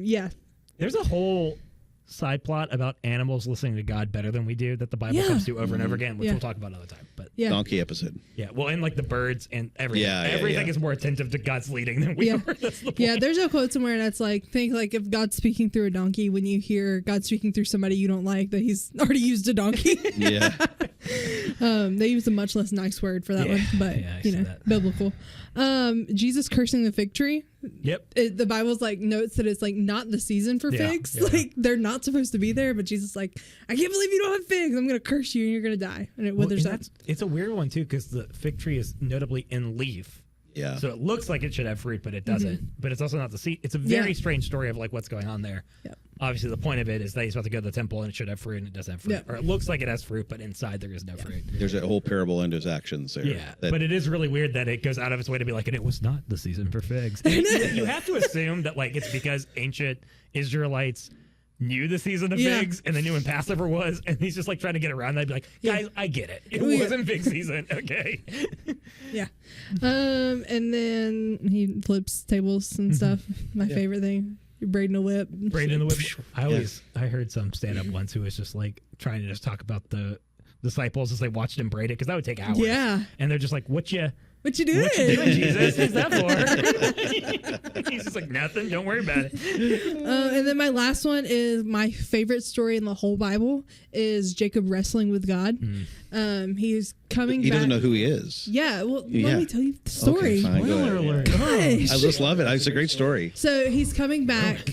Yeah. There's a whole side plot about animals listening to God better than we do that the Bible comes to over and over again, which we'll talk about another time. But donkey episode. Yeah, well, and like the birds and everything. Everything is more attentive to God's leading than we are. That's the point. Yeah, there's a quote somewhere that's like, think like if God's speaking through a donkey, when you hear God speaking through somebody you don't like, that he's already used a donkey. Yeah. They use a much less nice word for that one, but biblical. Jesus cursing the fig tree. Yep. The Bible's like notes that it's like not the season for figs. Like they're not supposed to be there, but Jesus like, I can't believe you don't have figs. I'm gonna curse you and you're gonna die. And it withers up. It's a weird one too, because the fig tree is notably in leaf. Yeah. So it looks like it should have fruit, but it doesn't. But it's also not the seed. It's a very strange story of like what's going on there. Yep. obviously the point of it is that he's about to go to the temple and it should have fruit and it doesn't have fruit. Yeah. Or it looks like it has fruit, but inside there is no fruit. There's a whole parable into his actions there. Yeah, that- but it is really weird that it goes out of its way to be like, and it was not the season for figs. You have to assume that like it's because ancient Israelites knew the season of figs and they knew when Passover was, and he's just like trying to get around that. I'd be like, guys, I get it. It wasn't fig season, okay? Yeah. And then he flips tables and stuff. My favorite thing. Braiding a whip. Braiding the whip. I heard some stand up once who was just like trying to just talk about the disciples as they watched him braid it, because that would take hours. Yeah. And they're just like, What you doing? What you doing, Jesus? Who's that for? He's just like, nothing. Don't worry about it. And then my last one is my favorite story in the whole Bible is Jacob wrestling with God. He's coming back. He doesn't know who he is. Yeah, well, let me tell you the story. Okay, fine, go ahead. Alert. Gosh. I just love it. It's a great story. So he's coming back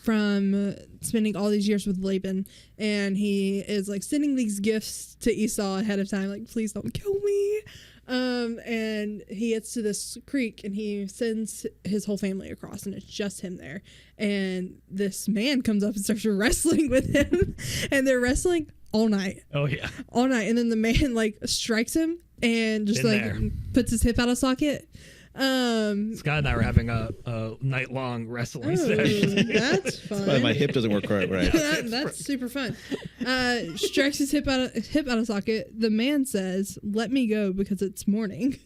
from spending all these years with Laban, and he is like sending these gifts to Esau ahead of time, like, please don't kill me. And he gets to this creek and he sends his whole family across, and it's just him there. And this man comes up and starts wrestling with him, and they're wrestling all night. Oh yeah, all night. And then the man like strikes him and just Been like there. puts his hip out of socket. Scott and I were having a night long wrestling session. That's fun. My hip doesn't work quite right. That's super fun. Strikes his hip out of socket. The man says, "Let me go because it's morning."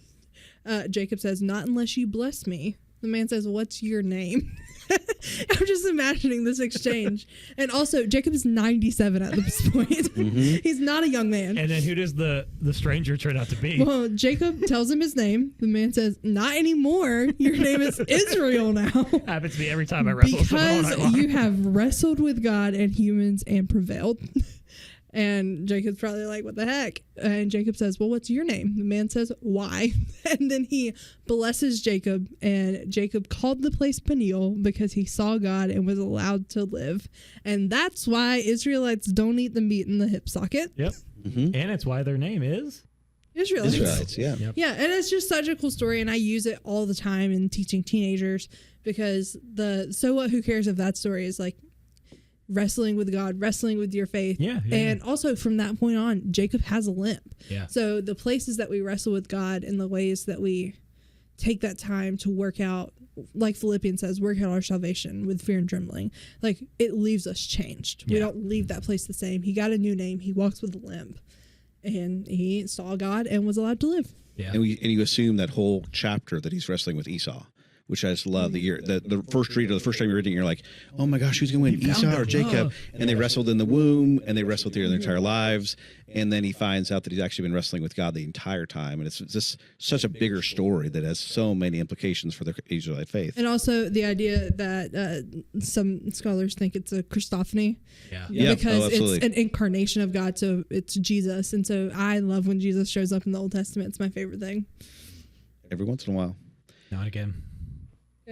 Jacob says, "Not unless you bless me." The man says, "What's your name?" I'm just imagining this exchange. And also, Jacob is 97 at this point. He's not a young man. And then who does the stranger turn out to be? Well, Jacob tells him his name. The man says, "Not anymore. Your name is Israel now." Happens to me every time I wrestle with someone all night Because long. you have wrestled with God and humans and prevailed. And Jacob's probably like, what the heck? And Jacob says, well, what's your name? The man says, why? And then he blesses Jacob, and Jacob called the place Peniel because he saw God and was allowed to live. And that's why Israelites don't eat the meat in the hip socket. Yep. And it's why their name is Israelites, yeah. Yep. Yeah, and it's just such a cool story, and I use it all the time in teaching teenagers, because the so what, who cares if that story is like wrestling with God, wrestling with your faith. Yeah. And also from that point on, Jacob has a limp. Yeah. So the places that we wrestle with God and the ways that we take that time to work out, like Philippians says, work out our salvation with fear and trembling, like it leaves us changed. We don't leave that place the same. He got a new name. He walks with a limp, and he saw God and was allowed to live. Yeah. And you assume that whole chapter that he's wrestling with Esau, which I just love. The first read, or the first time you're reading, you're like, oh my gosh, who's going to win, Esau or Jacob? And they wrestled in the womb, and they wrestled through their entire lives. And then he finds out that he's actually been wrestling with God the entire time. And it's just such a bigger story that has so many implications for the Israelite faith. And also the idea that some scholars think it's a Christophany. Yeah. Because absolutely. it's an incarnation of God, so it's Jesus. And so I love when Jesus shows up in the Old Testament. It's my favorite thing. Every once in a while. Not again.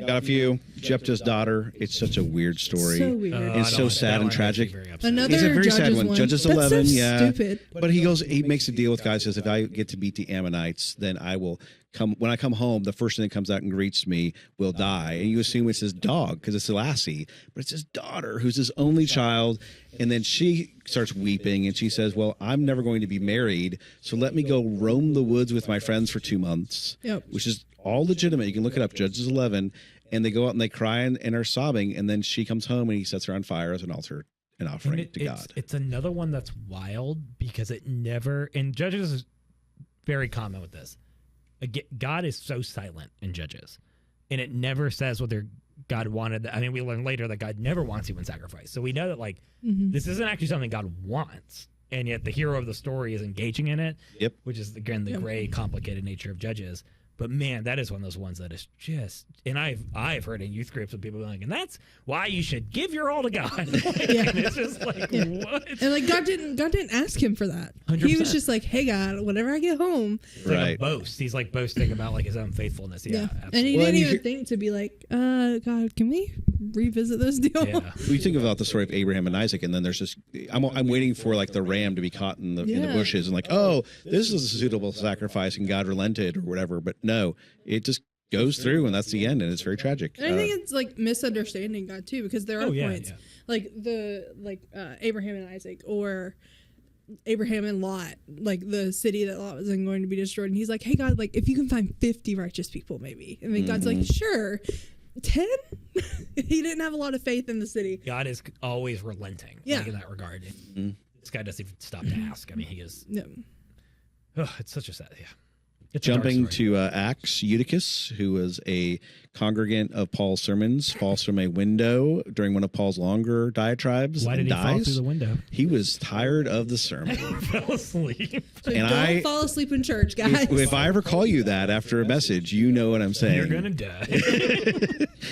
Got a few. Jephthah's daughter. It's such a weird story. So weird. It's so sad and tragic. Another It's a very sad Judges one. one. Judges That's 11, so yeah. stupid. But he makes a deal with God. Says, if I get to beat the Ammonites, then I will come. When I come home, the first thing that comes out and greets me will die. And you assume it's his dog because it's Lassie, but it's his daughter who's his only child. And then she starts weeping and she says, well, I'm never going to be married, so let me go roam the woods with my friends for 2 months, which is all legitimate. You can look it up, Judges 11. And they go out and they cry and are sobbing. And then she comes home and he sets her on fire as an altar, an offering to God. It's another one that's wild because it never, and Judges is very common with this. God is so silent in Judges, and it never says whether God wanted. I mean, we learn later that God never wants human sacrifice. So we know that this isn't actually something God wants. And yet the hero of the story is engaging in it. Yep. Which is, again, the gray, complicated nature of Judges. But man, that is one of those ones that is just, and I've heard in youth groups of people being like, and that's why you should give your all to God. And it's just like, what? And like God didn't ask him for that. 100%. He was just like, hey God, whenever I get home. It's like a boast. He's like boasting about like his own faithfulness. Yeah. And he didn't even think to be like, God, can we revisit this deal? Yeah. We think about the story of Abraham and Isaac, and then there's this. I'm waiting for like the ram to be caught in the bushes, and like, oh, this is a suitable sacrifice, and God relented or whatever. But no, it just goes through, and that's the end, and it's very tragic. And I think it's like misunderstanding God too, because there are points like Abraham and Isaac, or Abraham and Lot, like the city that Lot was in going to be destroyed, and he's like, hey God, like if you can find 50 righteous people maybe, and then God's like, sure. 10. He didn't have a lot of faith in the city. God is always relenting, like in that regard. This guy doesn't even stop to ask. I mean, he is. It's such a sad. It's Jumping to Acts, Eutychus, who was a congregant of Paul's sermons, falls from a window during one of Paul's longer diatribes. Why did he fall through the window? He was tired of the sermon. Fell asleep. So don't fall asleep in church, guys. If I ever call you that after a message, you know what I'm saying. You're gonna die.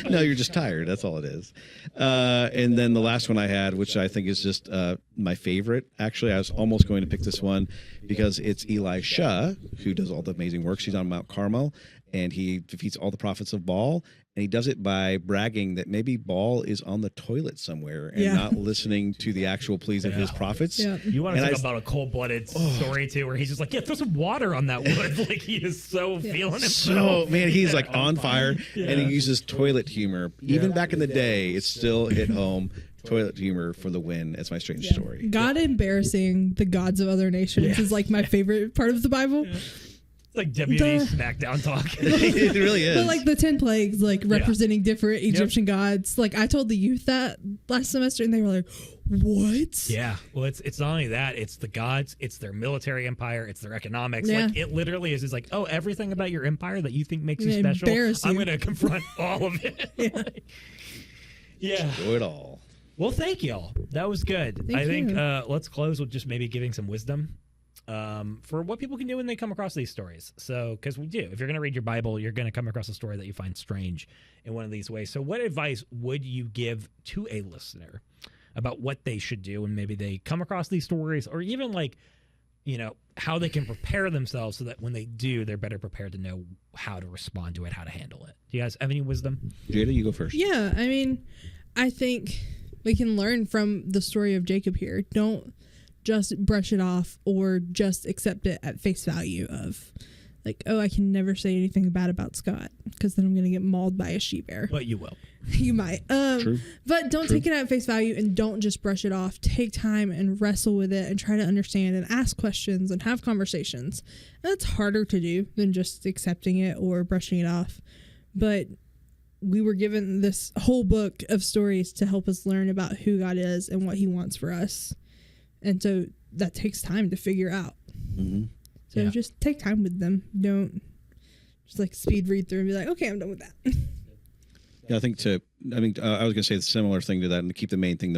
No, you're just tired. That's all it is. And then the last one I had, which I think is just my favorite. Actually, I was almost going to pick this one because it's Elisha, who does all the amazing works. He's on Mount Carmel, and he defeats all the prophets of Baal. And he does it by bragging that maybe Baal is on the toilet somewhere and not listening to the actual pleas of his prophets. Yeah. You want to talk about a cold-blooded story, too, where he's just like, throw some water on that wood. Like, he is so feeling it. So, man, he's like on fire, and he uses toilet humor. Even back in the day, it's still hit home. Toilet humor for the win. It's my strange story. God embarrassing the gods of other nations is like my favorite part of the Bible. It's like WWE SmackDown talk. It really is. But like the 10 plagues, like representing different Egyptian gods. Like I told the youth that last semester, and they were like, "What?" Yeah. Well, it's not only that; it's the gods, it's their military empire, it's their economics. Like it literally is. It's like, oh, everything about your empire that you think makes you special, I'm going to confront all of it. Do it all. Well, thank y'all. That was good. I think let's close with just maybe giving some wisdom for what people can do when they come across these stories. So, because we do. If you're going to read your Bible, you're going to come across a story that you find strange in one of these ways. So what advice would you give to a listener about what they should do when maybe they come across these stories, or even like, you know, how they can prepare themselves so that when they do, they're better prepared to know how to respond to it, how to handle it? Do you guys have any wisdom? Jadah, you go first. Yeah, I mean, I think we can learn from the story of Jacob here. Don't just brush it off or just accept it at face value of like, oh, I can never say anything bad about Scott because then I'm going to get mauled by a she-bear. But you will. You might. True. But don't take it at face value, and don't just brush it off. Take time and wrestle with it and try to understand and ask questions and have conversations. And that's harder to do than just accepting it or brushing it off. But we were given this whole book of stories to help us learn about who God is and what he wants for us. And so that takes time to figure out. So just take time with them. Don't just like speed read through and be like, okay, I'm done with that. Yeah, I was going to say a similar thing to that, and to keep the main thing,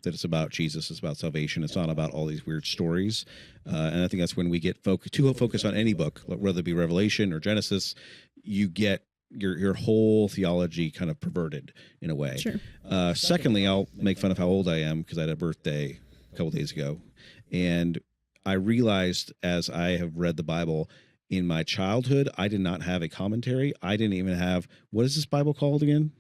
that it's about Jesus, it's about salvation. It's not about all these weird stories. And I think that's when we get too focused on any book, whether it be Revelation or Genesis, you get your whole theology kind of perverted in a way. Sure. Secondly, I'll make fun of how old I am because I had a birthday a couple days ago. And I realized as I have read the Bible, in my childhood, I did not have a commentary. I didn't even have, what is this Bible called again?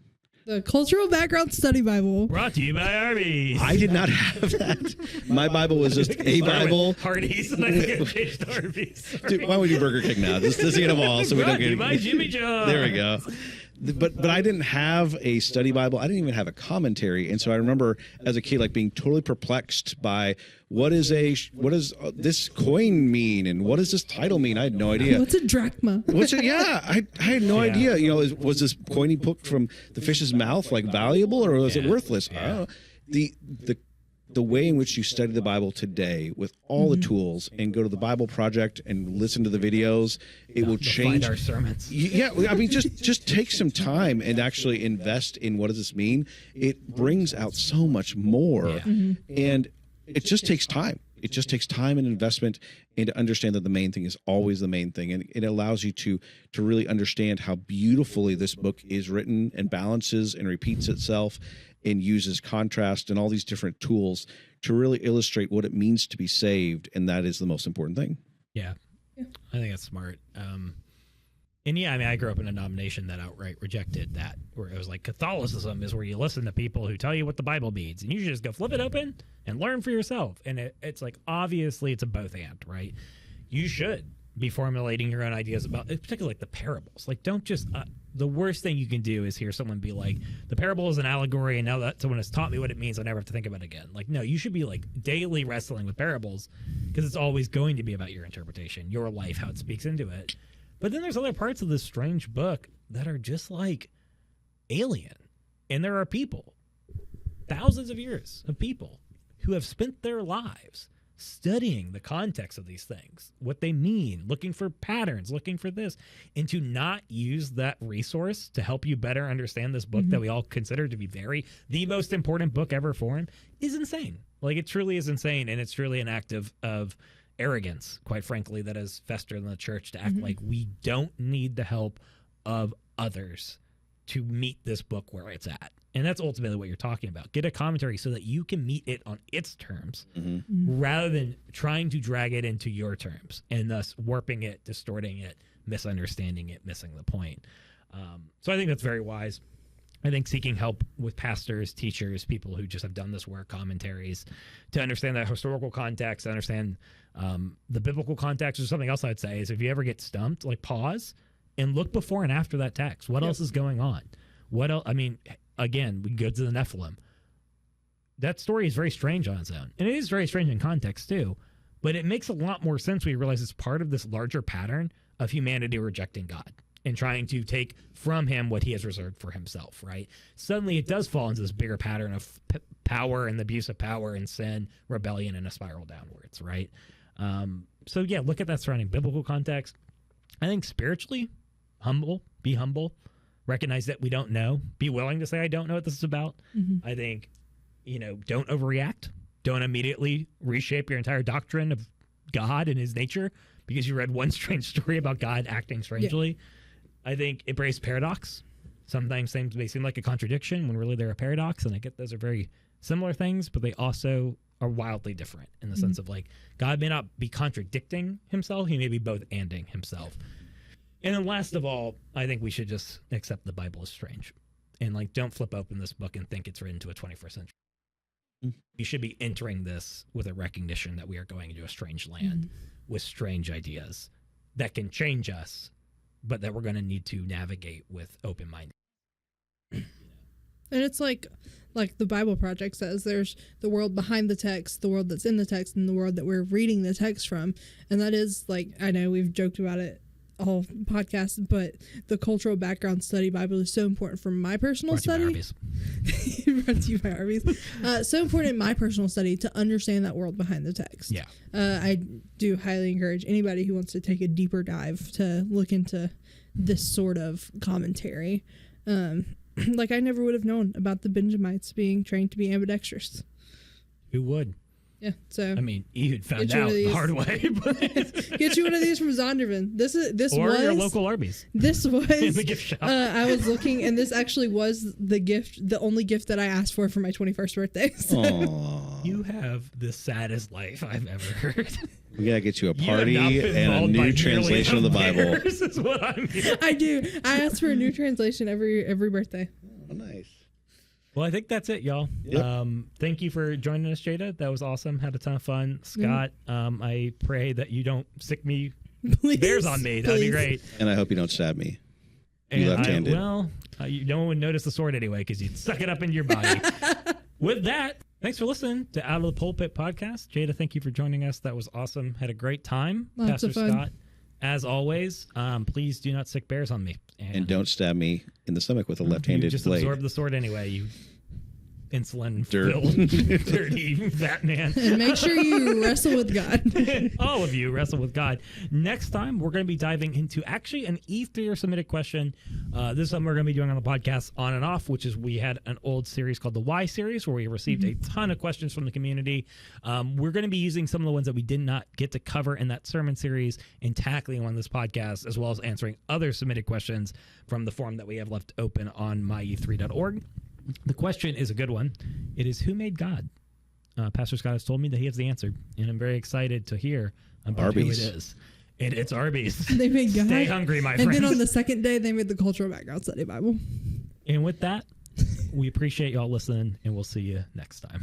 The Cultural Background Study Bible. Brought to you by Arby's. I did not have that. My Bible was just a Bible. Hardee's, and I get changed to Arby's. Dude, why would you Burger King now? Just get them all so we don't get. By Jimmy John. There we go. But I didn't have a study Bible. I didn't even have a commentary, and so I remember as a kid like being totally perplexed by what does this coin mean, and what does this title mean? I had no idea. What's a drachma? I had no idea. You know, was this coin he put from the fish's mouth like valuable, or was it worthless? I don't know. The way in which you study the Bible today with all the tools and go to the Bible Project and listen to the videos, it will change find our sermons. Yeah, I mean, just take some time and actually invest in what does this mean. It brings out so much more, and it just takes time. It just takes time and investment, and to understand that the main thing is always the main thing, and it allows you to really understand how beautifully this book is written and balances and repeats itself and uses contrast and all these different tools to really illustrate what it means to be saved, and that is the most important thing. Yeah. I think that's smart. And yeah, I mean, I grew up in a denomination that outright rejected that, where it was like Catholicism is where you listen to people who tell you what the Bible means, and you should just go flip it open and learn for yourself. And it's like, obviously it's a both and, right? You should be formulating your own ideas about, particularly like the parables. Like, don't just, the worst thing you can do is hear someone be like, the parable is an allegory, and now that someone has taught me what it means, I never have to think about it again. Like, no, you should be like daily wrestling with parables, because it's always going to be about your interpretation, your life, how it speaks into it. But then there's other parts of this strange book that are just like alien. And there are people, thousands of years of people, who have spent their lives studying the context of these things, what they mean, looking for patterns, looking for this, and to not use that resource to help you better understand this book that we all consider to be the most important book ever formed is insane. Like, it truly is insane, and it's truly an act of arrogance, quite frankly, that has festered in the church to act like we don't need the help of others to meet this book where it's at. And that's ultimately what you're talking about. Get a commentary so that you can meet it on its terms rather than trying to drag it into your terms and thus warping it, distorting it, misunderstanding it, missing the point. So I think that's very wise. I think seeking help with pastors, teachers, people who just have done this work, commentaries, to understand that historical context, to understand the biblical context, or something else I'd say is, if you ever get stumped, like, pause and look before and after that text. What else is going on? What else? I mean, again, we can go to the Nephilim. That story is very strange on its own. And it is very strange in context, too. But it makes a lot more sense when you realize it's part of this larger pattern of humanity rejecting God and trying to take from him what he has reserved for himself, right? Suddenly it does fall into this bigger pattern of power and the abuse of power and sin, rebellion, and a spiral downwards, right? So, yeah, look at that surrounding biblical context. I think spiritually, be humble. Recognize that we don't know. Be willing to say, I don't know what this is about. I think, don't overreact. Don't immediately reshape your entire doctrine of God and his nature because you read one strange story about God acting strangely. Yeah. I think embrace paradox. Sometimes things may seem like a contradiction when really they're a paradox. And I get those are very similar things, but they also are wildly different in the sense of, like, God may not be contradicting himself. He may be both anding himself. And then last of all, I think we should just accept the Bible as strange. And, like, don't flip open this book and think it's written to a 21st century. You should be entering this with a recognition that we are going into a strange land with strange ideas that can change us, but that we're going to need to navigate with open mind. And it's like the Bible Project says, there's the world behind the text, the world that's in the text, and the world that we're reading the text from. And that is, like, I know we've joked about it all podcast, but the cultural background study Bible is so important for my personal study. Brought to you by Arby's. So important in my personal study to understand that world behind the text. Yeah. I do highly encourage anybody who wants to take a deeper dive to look into this sort of commentary. Like, I never would have known about the Benjamites being trained to be ambidextrous. Who would? Yeah, so I mean, you had found out the hard way. But get you one of these from Zondervan. This or was your local Arby's. This was in the gift shop. I was looking, and this actually was the only gift that I asked for my 21st birthday. So. You have the saddest life I've ever heard. We gotta get you a party and a new translation of the Bible. Is what I'm hearing. I do. I ask for a new translation every birthday. Oh, nice. Well, I think that's it, y'all. Yep. Thank you for joining us, Jadah. That was awesome. Had a ton of fun. Scott, I pray that you don't sick me bears on me. That'd be great. And I hope you don't stab me. You left-handed. No one would notice the sword anyway because you'd suck it up into your body. With that, thanks for listening to Out of the Pulpit podcast. Jadah, thank you for joining us. That was awesome. Had a great time. Lots of fun. Scott, as always, please do not sick bears on me. And don't stab me in the stomach with a left-handed just blade. Absorb the sword anyway, you insulin-filled, dirty fat man. And make sure you wrestle with God. All of you wrestle with God. Next time, we're going to be diving into actually an E3 submitted question. This is something we're going to be doing on the podcast on and off, which is we had an old series called the Why series where we received a ton of questions from the community. We're going to be using some of the ones that we did not get to cover in that sermon series and tackling on this podcast, as well as answering other submitted questions from the forum that we have left open on mye3.org. The question is a good one. It is, who made God? Pastor Scott has told me that he has the answer, and I'm very excited to hear about Arby's. who it is. And it's Arby's. They made God. Stay hungry, my friend. And then on the second day, they made the Cultural Background Study Bible. And with that, we appreciate y'all listening, and we'll see you next time.